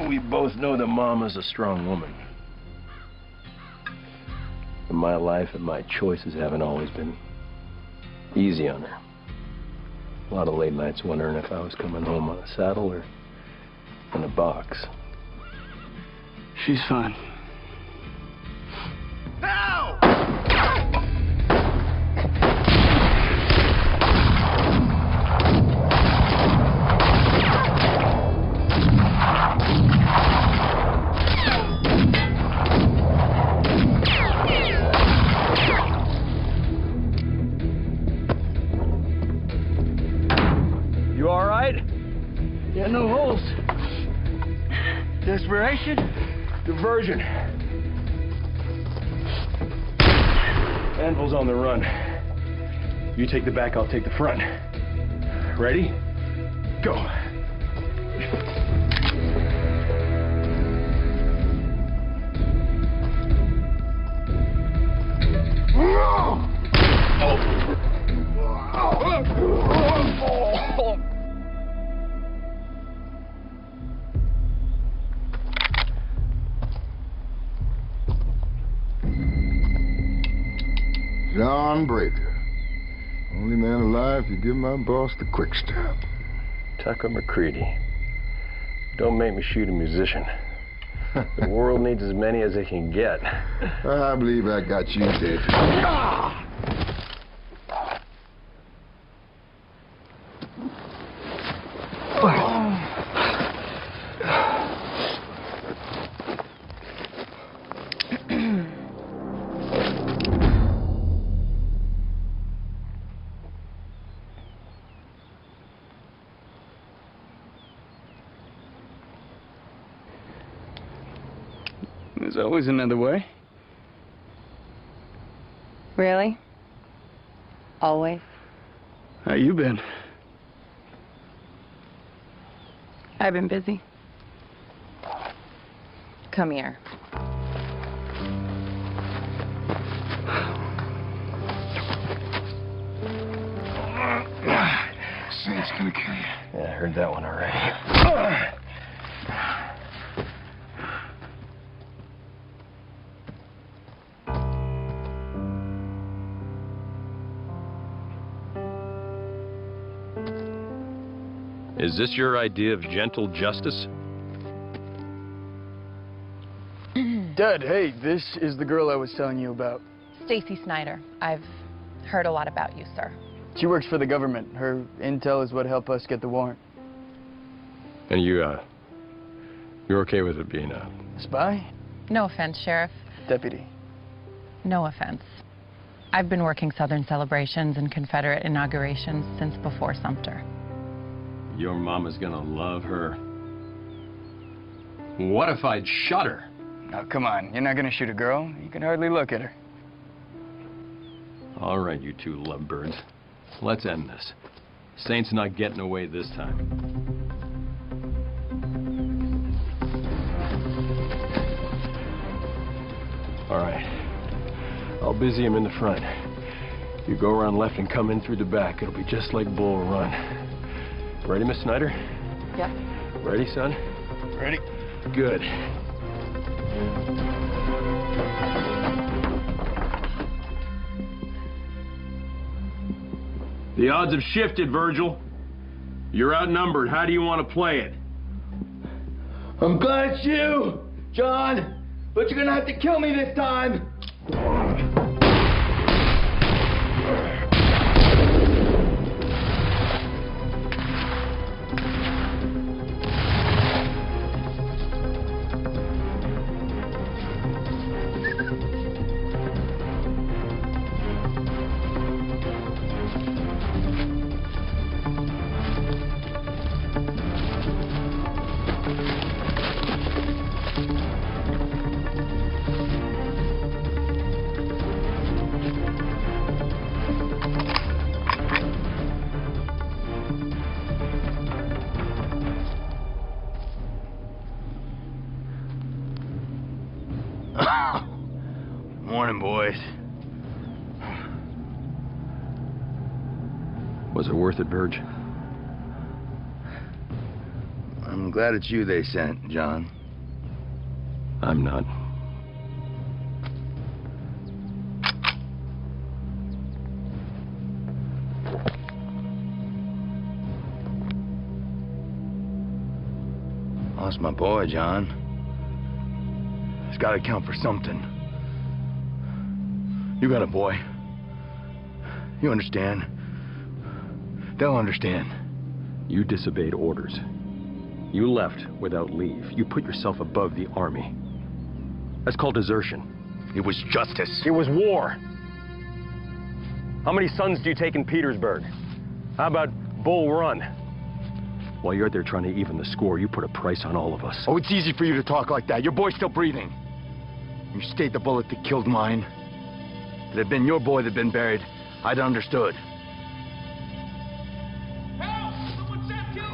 C: We both know that Mama's a strong woman. But my life and my choices haven't always been easy on her. A lot of late nights wondering if I was coming home on a saddle or in a box.
G: She's fine.
L: Now!
C: You all right?
G: Yeah, no holes. Desperation?
C: Diversion. Anvil's on the run. You take the back, I'll take the front. Ready? Go.
L: John Breaker. Only man alive to give my boss the quick stab.
C: Tucker McCready. Don't make me shoot a musician. The world needs as many as it can get.
L: I believe I got you dead.
G: There's always another way.
N: Really? Always?
G: How you been?
N: I've been busy. Come here.
L: Saint's gonna kill you.
C: Yeah, I heard that one already. Is this your idea of gentle justice?
G: Dad, hey, this is the girl I was telling you about.
O: Stacy Snyder. I've heard a lot about you, sir.
G: She works for the government. Her intel is what helped us get the warrant.
C: And you're okay with it being a
G: Spy?
O: No offense, Sheriff.
G: Deputy.
O: No offense. I've been working Southern celebrations and Confederate inaugurations since before Sumter.
C: Your mama's gonna love her. What if I'd shot her?
G: Now, come on. You're not gonna shoot a girl. You can hardly look at her.
C: All right, you two lovebirds. Let's end this.
B: Saint's not getting away this time. All right. I'll busy him in the front. You go around left and come in through the back. It'll be just like Bull Run. Ready, Miss Snyder?
N: Yep.
B: Ready, son?
L: Ready?
B: Good.
J: The odds have shifted, Virgil. You're outnumbered. How do you want to play it?
F: I'm glad it's you, John, but you're gonna have to kill me this time. Morning, boys.
B: Was it worth it, Verge?
F: I'm glad it's you they sent, John.
B: I'm not.
F: Lost my boy, John. It's gotta count for something. You got a boy. You understand. They'll understand.
B: You disobeyed orders. You left without leave. You put yourself above the army. That's called desertion.
F: It was justice.
B: It was war. How many sons do you take in Petersburg? How about Bull Run? While you're there trying to even the score, you put a price on all of us.
F: Oh, it's easy for you to talk like that. Your boy's still breathing. You stayed the bullet that killed mine. If it had been your boy that'd been buried, I'd understood.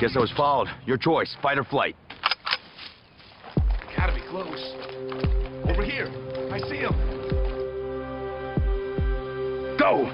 F: Guess I was fouled. Your choice, fight or flight.
L: Gotta be close. Over here. I see him.
F: Go!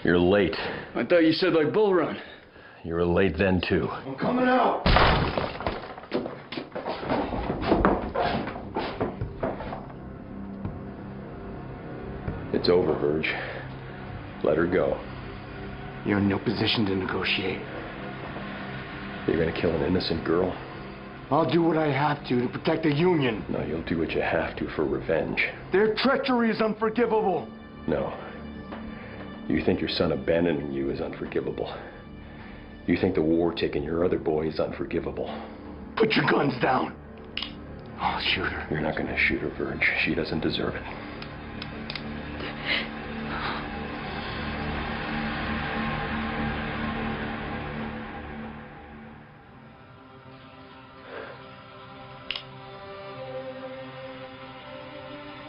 B: You're late.
G: I thought you said like Bull Run.
B: You were late then, too.
L: I'm coming out.
B: It's over, Verge. Let her go.
F: You're in no position to negotiate.
B: You're gonna kill an innocent girl?
L: I'll do what I have to protect the Union.
B: No, you'll do what you have to for revenge.
L: Their treachery is unforgivable.
B: No. You think your son abandoning you is unforgivable. You think the war taking your other boy is unforgivable.
L: Put your guns down. I'll shoot her.
B: You're not gonna shoot her, Verge. She doesn't deserve it.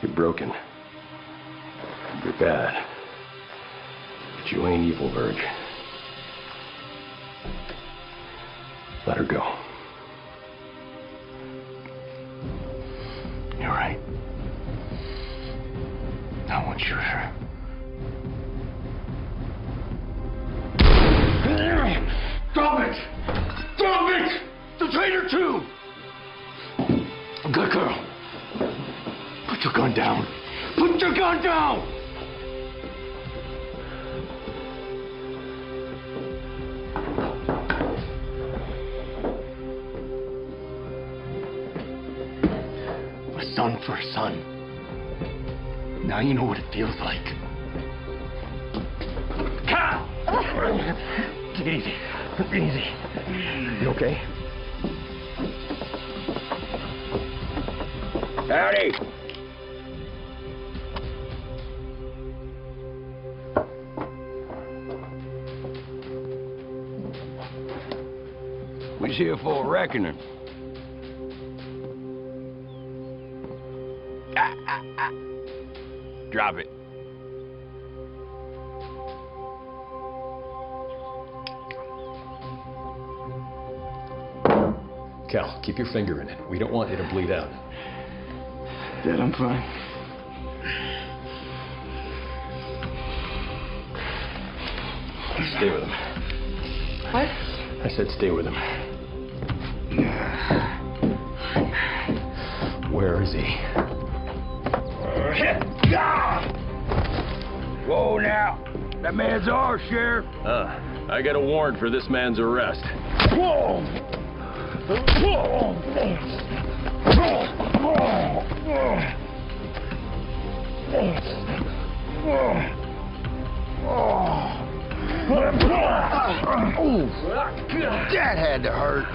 B: You're broken. You're bad. But you ain't evil, Verge. Let her go.
L: You're right. I won't shoot her. Stop it! Stop it! The traitor too! Good girl. Put your gun down. Put your gun down! A son for a son. Now you know what it feels like.
J: Easy. Easy. You okay?
E: Howdy. We's here for a reckoning. Drop it.
B: Cal, keep your finger in it. We don't want you to bleed out.
G: Dad, I'm fine.
B: Stay with him.
I: What?
B: I said stay with him. Where is he?
E: Whoa now. That man's ours, Sheriff.
C: I got a warrant for this man's arrest.
E: Whoa!
F: That had to hurt.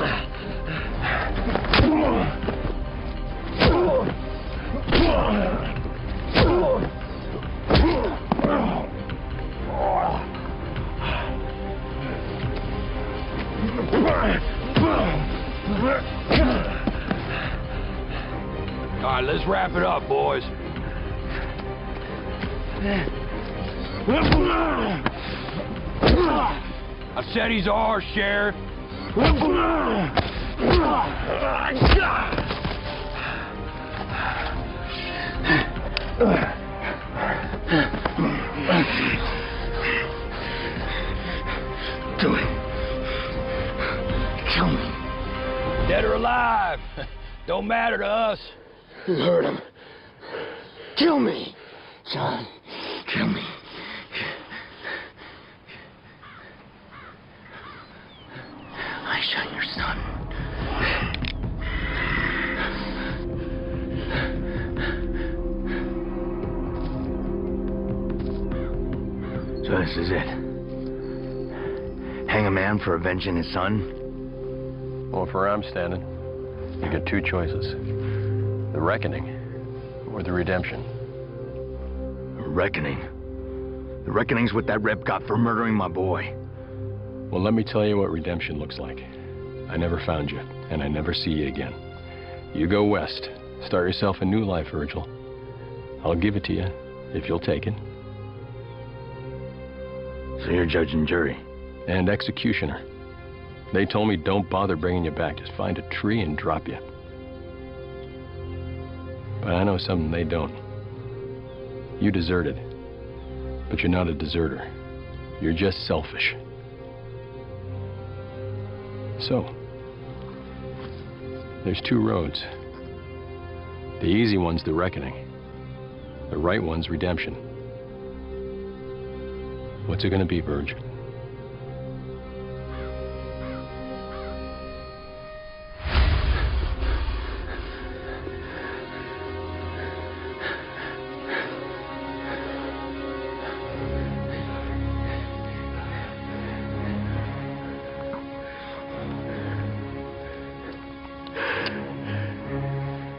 E: All right, let's wrap it up, boys. I said he's ours, Sheriff.
F: Do it. Kill me.
E: Dead or alive, don't matter to us.
F: You heard him. Kill me, John. Kill me. I shot your son. So this is it. Hang a man for avenging his son?
C: Well, for where I'm standing, you get two choices. The reckoning or the redemption.
F: Reckoning. The reckoning's what that rep got for murdering my boy.
B: Well, let me tell you what redemption looks like. I never found you, and I never see you again. You go west. Start yourself a new life, Virgil. I'll give it to you, if you'll take it.
F: So you're judge and jury?
B: And executioner. They told me don't bother bringing you back. Just find a tree and drop you. But I know something they don't. You deserted. But you're not a deserter. You're just selfish. So, there's two roads. The easy one's the reckoning. The right one's redemption. What's it gonna be, Virg?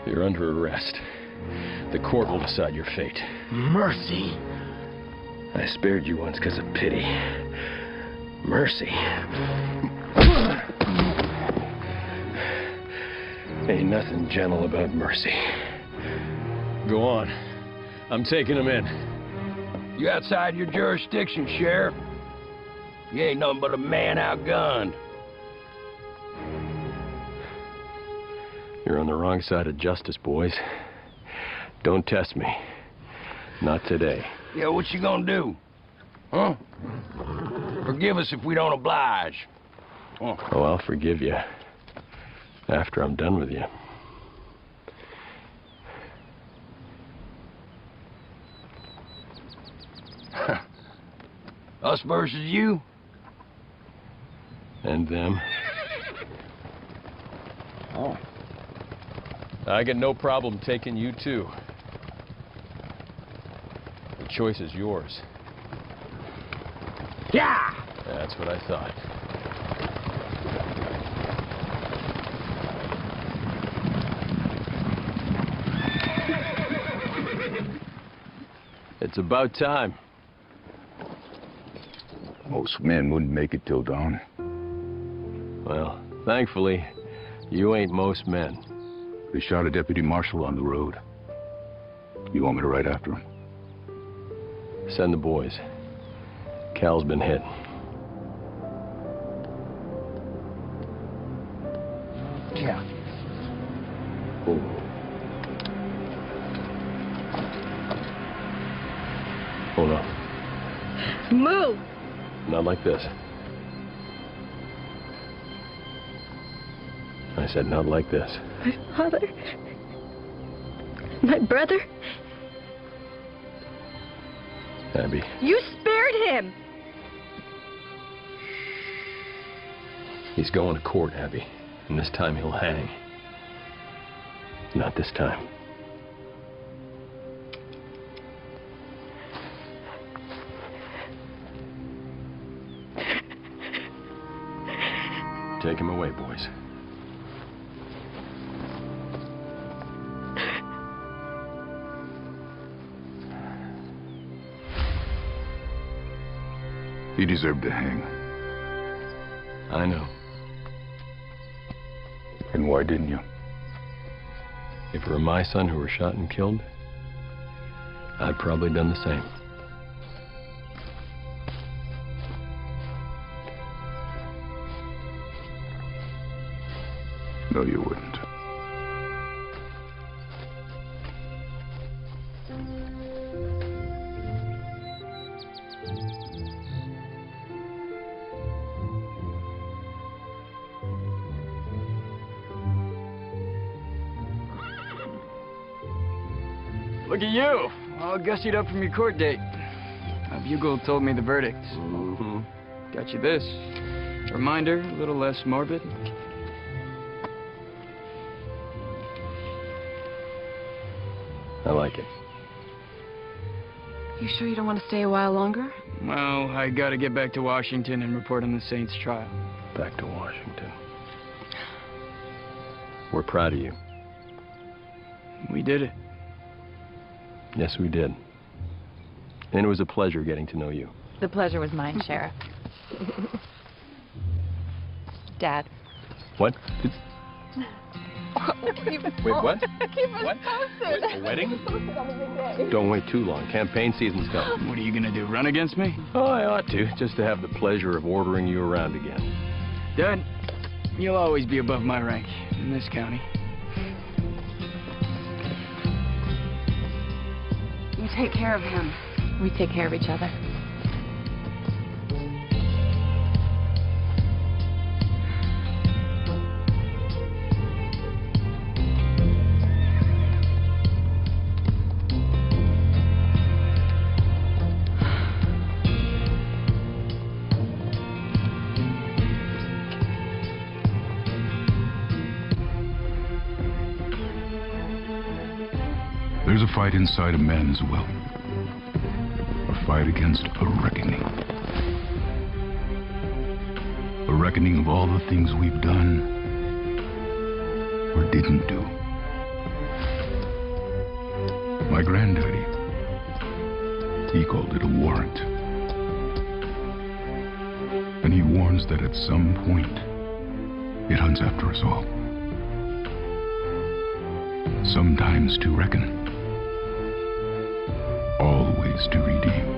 B: You're under arrest. The court will decide your fate.
F: Mercy.
B: I spared you once because of pity. Mercy. Ain't nothing gentle about mercy. Go on. I'm taking him in.
E: You outside your jurisdiction, Sheriff. You ain't nothing but a man outgunned.
B: You're on the wrong side of justice, boys. Don't test me. Not today.
E: Yeah, what you gonna do? Huh? Forgive us if we don't oblige.
B: Oh, I'll forgive you. After I'm done with you.
E: Us versus you?
B: And them.
E: Oh.
B: I got no problem taking you too. The choice is yours.
E: Yeah!
B: That's what I thought.
C: It's about time.
D: Most men wouldn't make it till dawn.
C: Well, thankfully, you ain't most men.
A: They shot a deputy marshal on the road. You want me to ride after him?
C: Send the boys. Cal's been hit.
L: Yeah.
C: Hold on.
I: Move!
C: Not like this. I said not like this.
I: My father. My brother.
C: Abby.
I: You spared him!
C: He's going to court, Abby. And this time he'll hang. Not this time. Take him away, boys.
A: He deserved to hang.
C: I know.
A: And why didn't you?
C: If it were my son who were shot and killed, I'd probably done the same.
A: No, you wouldn't.
G: Look at you, all gussied up from your court date. Bugle told me the verdict.
C: Mm-hmm.
G: Got you this. Reminder, a little less morbid.
C: I like it.
I: You sure you don't want to stay a while longer?
G: Well, I gotta get back to Washington and report on the Saints' trial.
C: Back to Washington. We're proud of you.
G: We did it.
C: Yes, we did. And it was a pleasure getting to know you.
O: The pleasure was mine, Sheriff. Dad.
C: What?
O: Wait,
C: what?
O: Keep us
C: What?
O: posted.
C: A wedding? Don't wait too long. Campaign season's coming.
G: What are you gonna do, run against me?
C: Oh, I ought to, just to have the pleasure of ordering you around again.
G: Dad, you'll always be above my rank in this county.
I: You take care of him.
O: We take care of each other.
A: There's a fight inside a man as well. A fight against a reckoning. A reckoning of all the things we've done or didn't do. My granddaddy, he called it a warrant. And he warns that at some point, it hunts after us all. Sometimes to reckon, always to redeem.